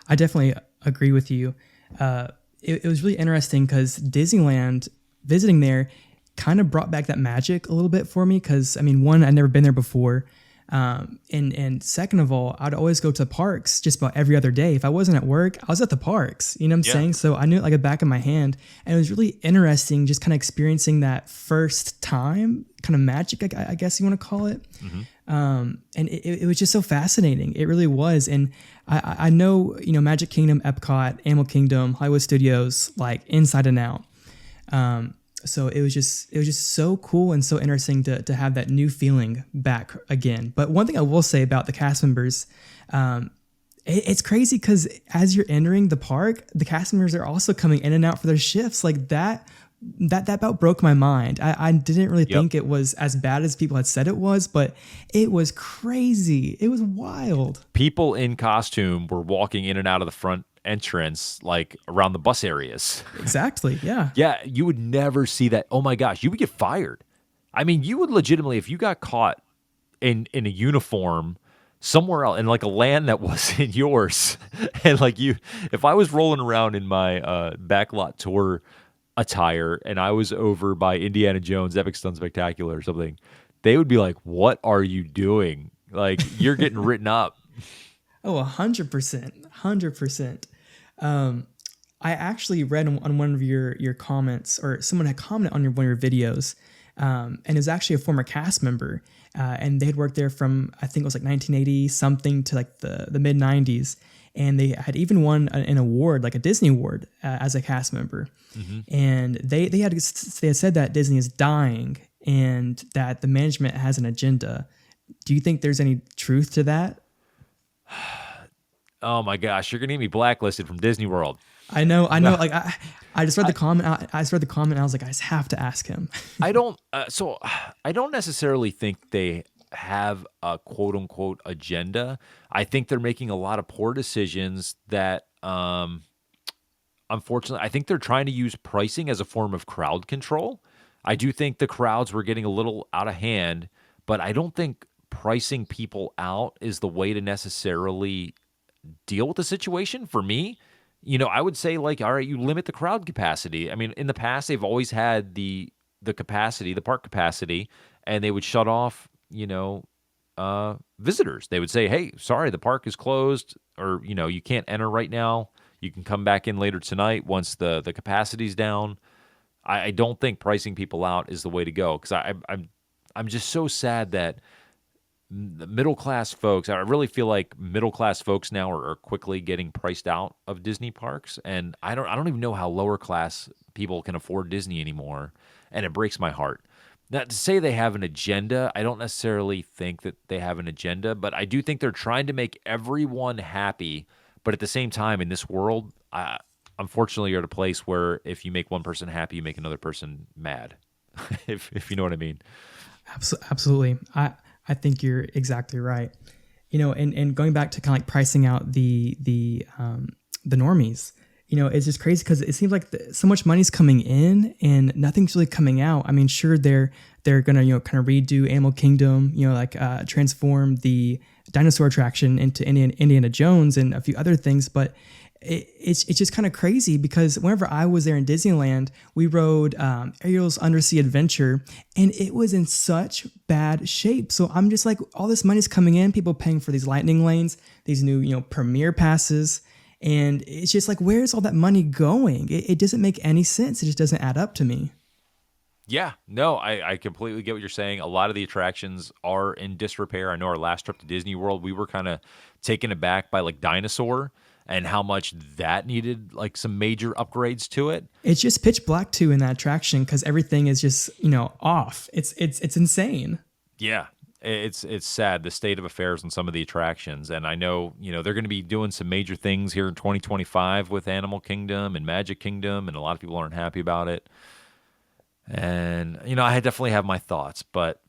I definitely agree with you. It was really interesting because Disneyland, visiting there, kind of brought back that magic a little bit for me. Because, one, I'd never been there before. And second of all, I'd always go to the parks just about every other day. If I wasn't at work, I was at the parks, you know what I'm saying? So I knew it like the back of my hand, and it was really interesting just kind of experiencing that first time kind of magic, I guess you want to call it. And it was just so fascinating. It really was. And I know, Magic Kingdom, Epcot, Animal Kingdom, Hollywood Studios, like inside and out. So it was just so cool and so interesting to have that new feeling back again. But one thing I will say about the cast members, it's crazy because as you're entering the park, the cast members are also coming in and out for their shifts. Like that about broke my mind. I didn't really think it was as bad as people had said it was, but it was crazy. It was wild. People in costume were walking in and out of the front entrance, like around the bus areas. Exactly. Yeah. Yeah. You would never see that. Oh my gosh. You would get fired. I mean, you would legitimately, if you got caught in a uniform somewhere else in like a land that wasn't yours, and like if I was rolling around in my backlot tour attire and I was over by Indiana Jones Epic Stunt Spectacular or something, they would be like, what are you doing? Like, you're getting written up. Oh, 100%. 100%. I actually read on one of your comments, or someone had commented on one of your videos, and it was actually a former cast member, and they had worked there from, I think it was like 1980 something to like the mid 90s, and they had even won an award, like a Disney award, as a cast member. And they had said that Disney is dying and that the management has an agenda. Do you think there's any truth to that? Oh my gosh, you're gonna get me blacklisted from Disney World. I know. Like I just read the comment. I just read the comment. And I was like, I just have to ask him. I don't. So I don't necessarily think they have a quote unquote agenda. I think they're making a lot of poor decisions that, unfortunately, I think they're trying to use pricing as a form of crowd control. I do think the crowds were getting a little out of hand, but I don't think pricing people out is the way to necessarily deal with the situation for me. I would say like, all right, you limit the crowd capacity. I mean, in the past, they've always had the capacity, the park capacity, and they would shut off, visitors. They would say, hey, sorry, the park is closed, or, you can't enter right now. You can come back in later tonight once the capacity's down. I don't think pricing people out is the way to go, because I'm just so sad that the middle class folks, I really feel like middle class folks now are quickly getting priced out of Disney parks, and I don't even know how lower class people can afford Disney anymore, and it breaks my heart. Now, to say they have an agenda, I don't necessarily think that they have an agenda, but I do think they're trying to make everyone happy. But at the same time, in this world, unfortunately, you're at a place where if you make one person happy, you make another person mad, if you know what I mean. Absolutely. I think you're exactly right. And going back to kind of like pricing out the normies, it's just crazy because it seems like so much money's coming in and nothing's really coming out. I mean, sure, they're gonna kind of redo Animal Kingdom, transform the dinosaur attraction into Indiana Jones and a few other things, but it's just kind of crazy because whenever I was there in Disneyland, we rode Ariel's Undersea Adventure, and it was in such bad shape. So I'm just like, all this money's coming in, people paying for these lightning lanes, these new premier passes, and it's just like, where's all that money going? It doesn't make any sense. It just doesn't add up to me. Yeah, no, I completely get what you're saying. A lot of the attractions are in disrepair. I know our last trip to Disney World, we were kind of taken aback by like Dinosaur and how much that needed like some major upgrades to it. It's just pitch black too in that attraction because everything is just off. It's insane. Yeah, it's sad, the state of affairs on some of the attractions, and I know they're going to be doing some major things here in 2025 with Animal Kingdom and Magic Kingdom, and a lot of people aren't happy about it. And I definitely have my thoughts, but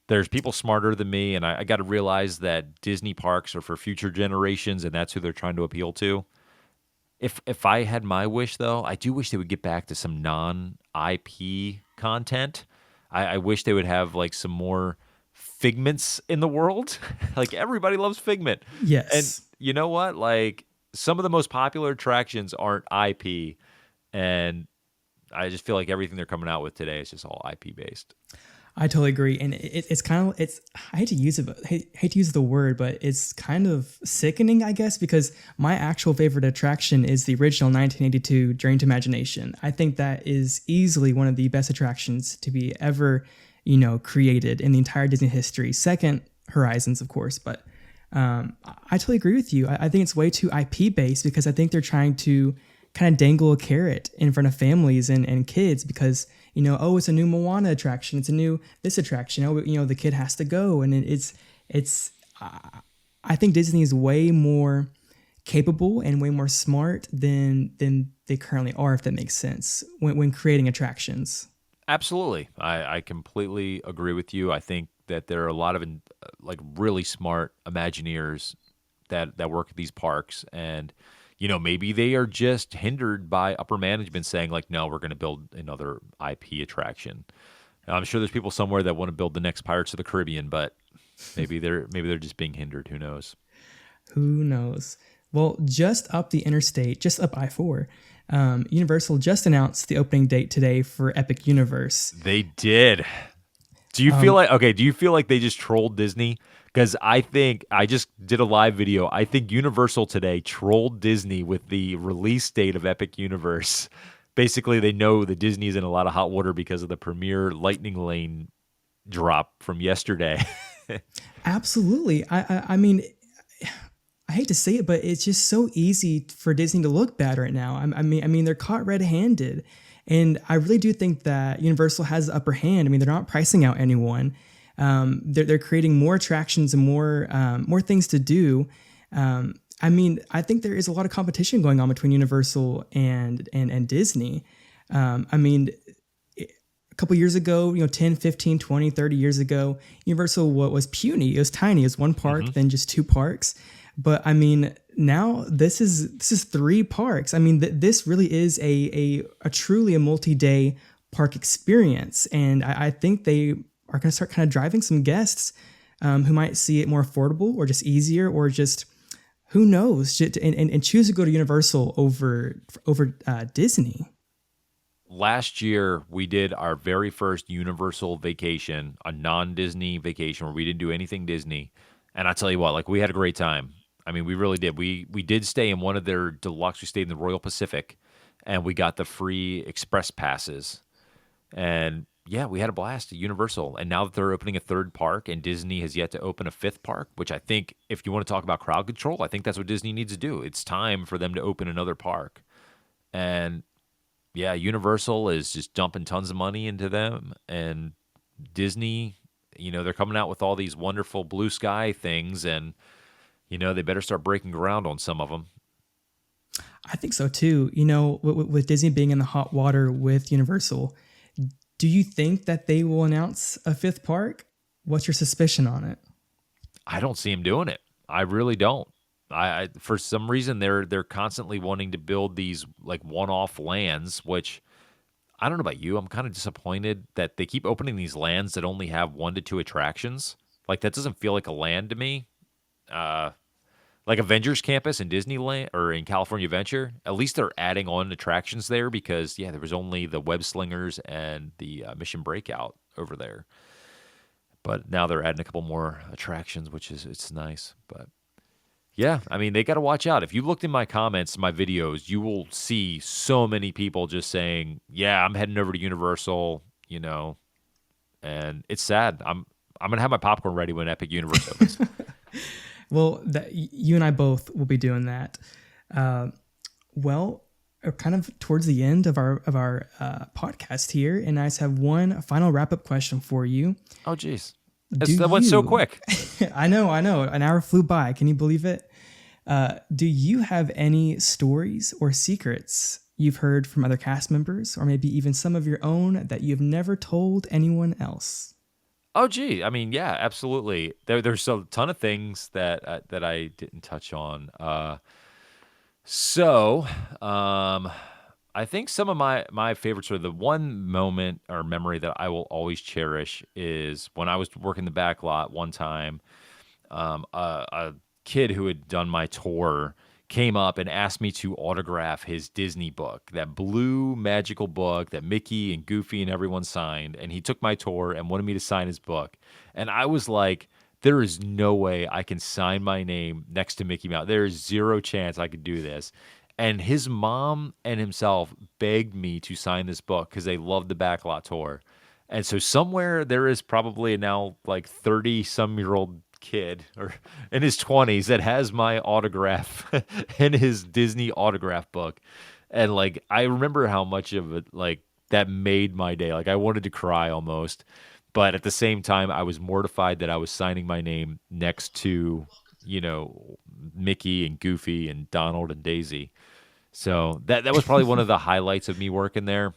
there's people smarter than me, and I got to realize that Disney parks are for future generations, and that's who they're trying to appeal to. If I had my wish, though, I do wish they would get back to some non-IP content. I wish they would have like some more Figments in the world. Like everybody loves Figment. Yes. And you know what? Like some of the most popular attractions aren't IP, and I just feel like everything they're coming out with today is just all IP based. I totally agree, and it's kind of I hate to use it, but hate to use the word, but it's kind of sickening, I guess, because my actual favorite attraction is the original 1982 Journey to Imagination. I think that is easily one of the best attractions to be ever, created in the entire Disney history. Second, Horizons, of course, but I totally agree with you. I think it's way too IP based because I think they're trying to kind of dangle a carrot in front of families and kids because, it's a new Moana attraction. It's a new this attraction. The kid has to go. And I think Disney is way more capable and way more smart than they currently are, if that makes sense, when creating attractions. Absolutely. I completely agree with you. I think that there are a lot of like really smart Imagineers that work at these parks, and maybe they are just hindered by upper management saying like, no, we're going to build another IP attraction. Now, I'm sure there's people somewhere that want to build the next Pirates of the Caribbean, but maybe they're just being hindered. Who knows? Who knows? Well, just up the interstate, just up I-4, Universal just announced the opening date today for Epic Universe. They did. Do you feel like they just trolled Disney? Because I think I just did a live video. I think Universal today trolled Disney with the release date of Epic Universe. Basically, they know that Disney's in a lot of hot water because of the Premier Lightning Lane drop from yesterday. Absolutely. I mean, I hate to say it, but it's just so easy for Disney to look bad right now. I mean, they're caught red-handed, and I really do think that Universal has the upper hand. I mean, they're not pricing out anyone. They're creating more attractions and more things to do. I mean, I think there is a lot of competition going on between Universal and Disney. I mean, a couple years ago, 10, 15, 20, 30 years ago, Universal was puny. It was tiny. It was one park, then just two parks. But I mean, now this is three parks. I mean, this really is a truly a multi-day park experience. And I think they are going to start kind of driving some guests who might see it more affordable or just easier or just who knows, and choose to go to Universal over Disney. Last year, we did our very first Universal vacation, a non-Disney vacation where we didn't do anything Disney. And I tell you what, like we had a great time. I mean, we really did. We did stay in one of their deluxe. We stayed in the Royal Pacific, and we got the free express passes. And yeah, we had a blast at Universal. And now that they're opening a third park and Disney has yet to open a fifth park, which I think if you want to talk about crowd control, I think that's what Disney needs to do. It's time for them to open another park. And yeah, Universal is just dumping tons of money into them. And Disney, they're coming out with all these wonderful blue sky things. And, they better start breaking ground on some of them. I think so too. With Disney being in the hot water with Universal, do you think that they will announce a fifth park? What's your suspicion on it? I don't see them doing it. I really don't. I for some reason they're constantly wanting to build these like one-off lands, which I don't know about you. I'm kind of disappointed that they keep opening these lands that only have 1 to 2 attractions. Like that doesn't feel like a land to me. Like Avengers Campus in Disneyland or in California Adventure, at least they're adding on attractions there because, there was only the Web Slingers and the Mission Breakout over there. But now they're adding a couple more attractions, which it's nice. But yeah, I mean, they got to watch out. If you looked in my comments, my videos, you will see so many people just saying, yeah, I'm heading over to Universal, and it's sad. I'm going to have my popcorn ready when Epic Universe opens. Well, you and I both will be doing that. Kind of towards the end of our podcast here, and I just have one final wrap up question for you. Oh, geez, that went so quick. I know. An hour flew by. Can you believe it? Do you have any stories or secrets you've heard from other cast members, or maybe even some of your own that you've never told anyone else? Oh, gee. I mean, yeah, absolutely. There's a ton of things that I didn't touch on. I think some of my favorites are the one moment or memory that I will always cherish is when I was working the back lot one time. A kid who had done my tour came up and asked me to autograph his Disney book, that blue magical book that Mickey and Goofy and everyone signed. And he took my tour and wanted me to sign his book. And I was like, there is no way I can sign my name next to Mickey Mouse. There is zero chance I could do this. And his mom and himself begged me to sign this book because they loved the Backlot Tour. And so somewhere there is probably now like 30-some-year-old kid or in his 20s that has my autograph in his Disney autograph book. And like I remember how much of it like that made my day. Like I wanted to cry almost. But at the same time, I was mortified that I was signing my name next to, Mickey and Goofy and Donald and Daisy. So that was probably one of the highlights of me working there.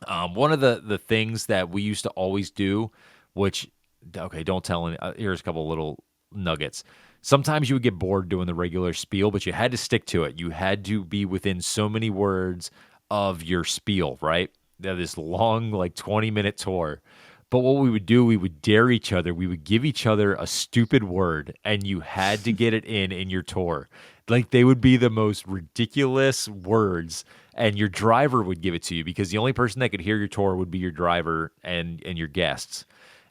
One of the things that we used to always do, which, okay, don't tell any, here's a couple little nuggets. Sometimes you would get bored doing the regular spiel, but you had to stick to it. You had to be within so many words of your spiel, right? This long, like 20-minute tour. But what we would do, we would dare each other. We would give each other a stupid word, and you had to get it in your tour. Like they would be the most ridiculous words, and your driver would give it to you because the only person that could hear your tour would be your driver and your guests.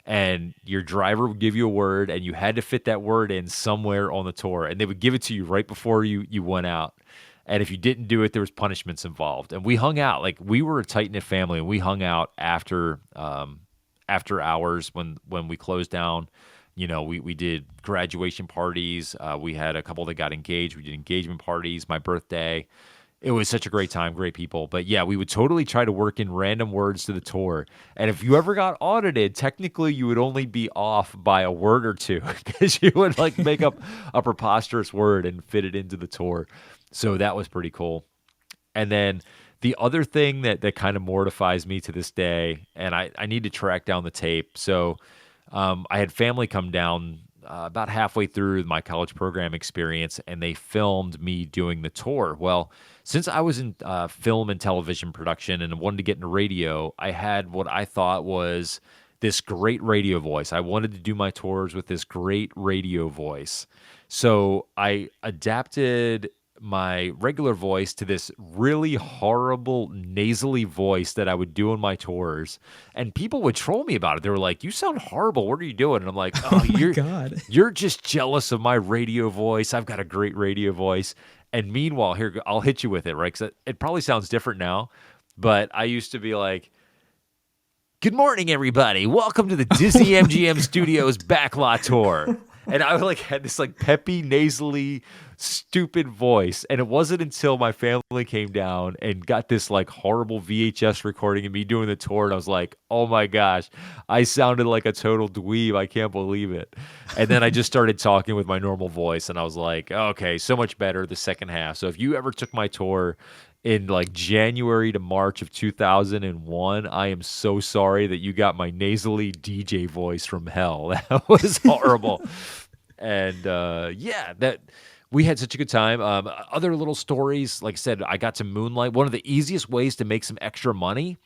And your driver would give you a word, and you had to fit that word in somewhere on the tour. And they would give it to you right before you went out. And if you didn't do it, there was punishments involved. And we hung out. Like we were a tight-knit family, and we hung out after hours when we closed down. We did graduation parties. We had a couple that got engaged. We did engagement parties, my birthday. It was such a great time, great people. But yeah, we would totally try to work in random words to the tour. And if you ever got audited, technically you would only be off by a word or two because you would like make up a preposterous word and fit it into the tour. So that was pretty cool. And then the other thing that kind of mortifies me to this day, and I need to track down the tape. So I had family come down about halfway through my college program experience, and they filmed me doing the tour. Well, since I was in film and television production and wanted to get into radio, I had what I thought was this great radio voice. I wanted to do my tours with this great radio voice. So I adapted my regular voice to this really horrible nasally voice that I would do on my tours, and people would troll me about it. They were like, "You sound horrible. What are you doing?" And I'm like, "Oh, My God. you're just jealous of my radio voice. I've got a great radio voice." And meanwhile, here, I'll hit you with it, right? Because it probably sounds different now, but I used to be like, "Good morning, everybody. Welcome to the Disney MGM Studios Backlot Tour." And I like had this like peppy, nasally, stupid voice. And it wasn't until my family came down and got this like horrible VHS recording of me doing the tour. And I was like, oh my gosh, I sounded like a total dweeb. I can't believe it. And then I just started talking with my normal voice. And I was like, okay, so much better the second half. So if you ever took my tour in like January to March of 2001, I am so sorry that you got my nasally DJ voice from hell. That was horrible. And yeah, that we had such a good time. Other little stories, like I said, I got to moonlight. One of the easiest ways to make some extra money.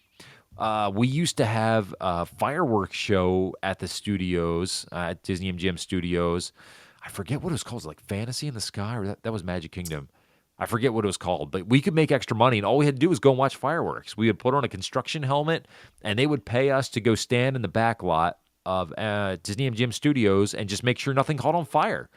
We used to have a fireworks show at the studios, at Disney MGM Studios. I forget what it was called. It was like Fantasy in the Sky, or that was Magic Kingdom. I forget what it was called, but we could make extra money, and all we had to do was go and watch fireworks. We would put on a construction helmet, and they would pay us to go stand in the back lot of Disney MGM Studios and just make sure nothing caught on fire.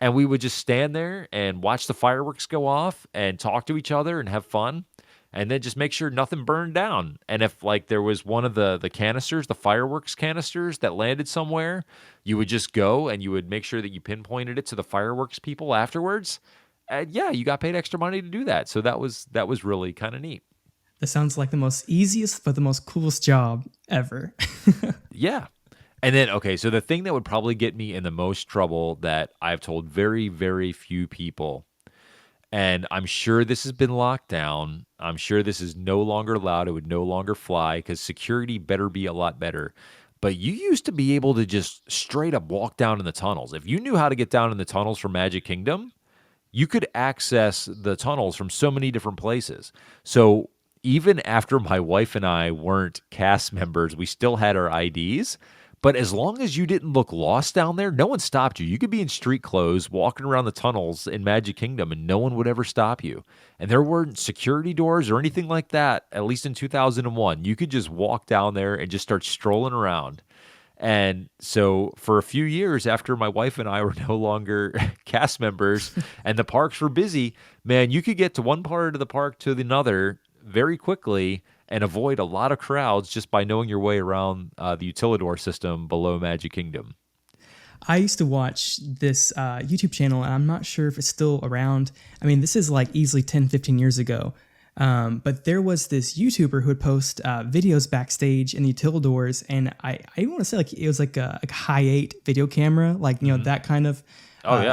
And we would just stand there and watch the fireworks go off and talk to each other and have fun, and then just make sure nothing burned down. And if like there was one of the canisters, the fireworks canisters that landed somewhere, you would just go and you would make sure that you pinpointed it to the fireworks people afterwards. And yeah, you got paid extra money to do that. So that was really kind of neat. That sounds like the most easiest but the most coolest job ever. Yeah. And then, okay, so the thing that would probably get me in the most trouble that I've told very, very few people, and I'm sure this has been locked down. I'm sure this is no longer allowed. It would no longer fly because security better be a lot better. But you used to be able to just straight up walk down in the tunnels. If you knew how to get down in the tunnels for Magic Kingdom, you could access the tunnels from so many different places. So even after my wife and I weren't cast members, we still had our IDs. But as long as you didn't look lost down there, no one stopped you. You could be in street clothes walking around the tunnels in Magic Kingdom and no one would ever stop you. And there weren't security doors or anything like that, at least in 2001. You could just walk down there and just start strolling around. And so for a few years after my wife and I were no longer cast members and the parks were busy, man, you could get to one part of the park to another very quickly and avoid a lot of crowds just by knowing your way around the Utilidor system below Magic Kingdom. I used to watch this YouTube channel, and I'm not sure if it's still around. I mean, this is like easily 10, 15 years ago. But there was this YouTuber who would post videos backstage in the Utilidors, and I want to say like it was like a high 8 video camera, like, you know, that kind of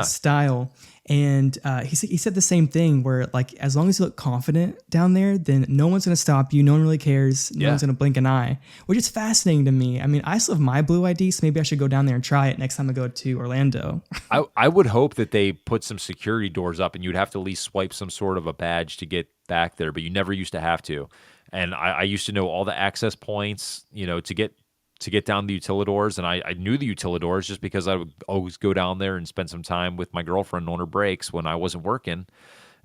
style. And he said the same thing where like as long as you look confident down there, then no one's going to stop you. No one really cares. No one's going to blink an eye, which is fascinating to me. I mean, I still have my Blue ID, so maybe I should go down there and try it next time I go to Orlando. I would hope that they put some security doors up and you'd have to at least swipe some sort of a badge to get back there, but you never used to have to. And I used to know all the access points, you know, to get down the Utilidors, and I knew the Utilidors just because I would always go down there and spend some time with my girlfriend on her breaks when I wasn't working.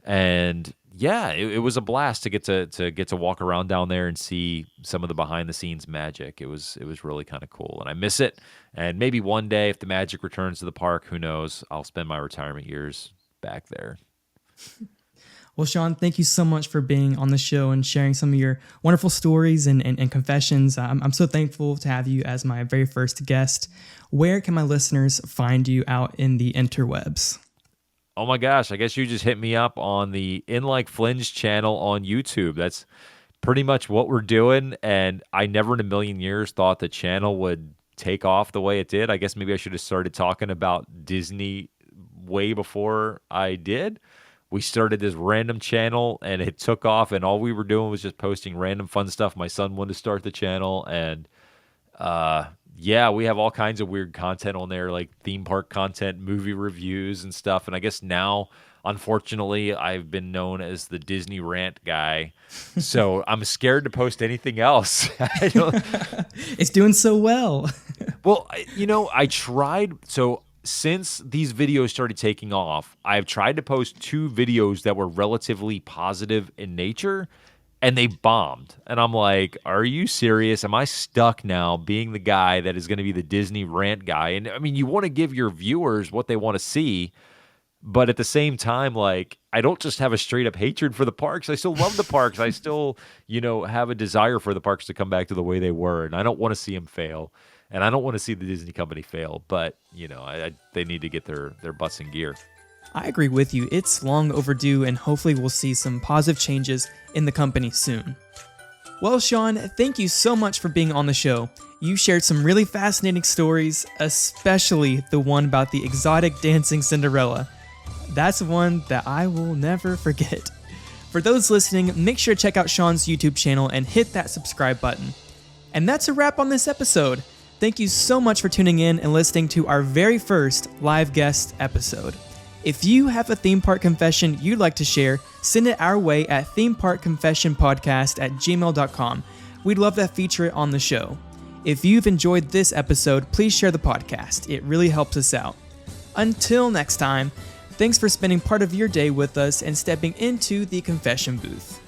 And yeah, it was a blast to get to walk around down there and see some of the behind the scenes magic. It was really kind of cool, and I miss it. And maybe one day, if the magic returns to the park, who knows? I'll spend my retirement years back there. Well, Sean, thank you so much for being on the show and sharing some of your wonderful stories and confessions. I'm so thankful to have you as my very first guest. Where can my listeners find you out in the interwebs? Oh my gosh, I guess you just hit me up on the In Like Flynn's channel on YouTube. That's pretty much what we're doing. And I never in a million years thought the channel would take off the way it did. I guess maybe I should have started talking about Disney way before I did. We started this random channel and it took off, and all we were doing was just posting random fun stuff. My son wanted to start the channel, and yeah, we have all kinds of weird content on there, like theme park content, movie reviews and stuff. And I guess now, unfortunately, I've been known as the Disney rant guy. So I'm scared to post anything else. I don't, It's doing so well. well, I tried. So since these videos started taking off, I've tried to post 2 videos that were relatively positive in nature, and they bombed. And I'm like, are you serious? Am I stuck now being the guy that is going to be the Disney rant guy? And I mean, you want to give your viewers what they want to see, but at the same time, like, I don't just have a straight up hatred for the parks. I still love the parks. I still, have a desire for the parks to come back to the way they were. And I don't want to see them fail. And I don't want to see the Disney company fail. But, they need to get their butts in gear. I agree with you. It's long overdue, and hopefully we'll see some positive changes in the company soon. Well, Sean, thank you so much for being on the show. You shared some really fascinating stories, especially the one about the exotic dancing Cinderella. That's one that I will never forget. For those listening, make sure to check out Sean's YouTube channel and hit that subscribe button. And that's a wrap on this episode. Thank you so much for tuning in and listening to our very first live guest episode. If you have a theme park confession you'd like to share, send it our way at themeparkconfessionpodcast@gmail.com. We'd love to feature it on the show. If you've enjoyed this episode, please share the podcast. It really helps us out. Until next time, thanks for spending part of your day with us and stepping into the confession booth.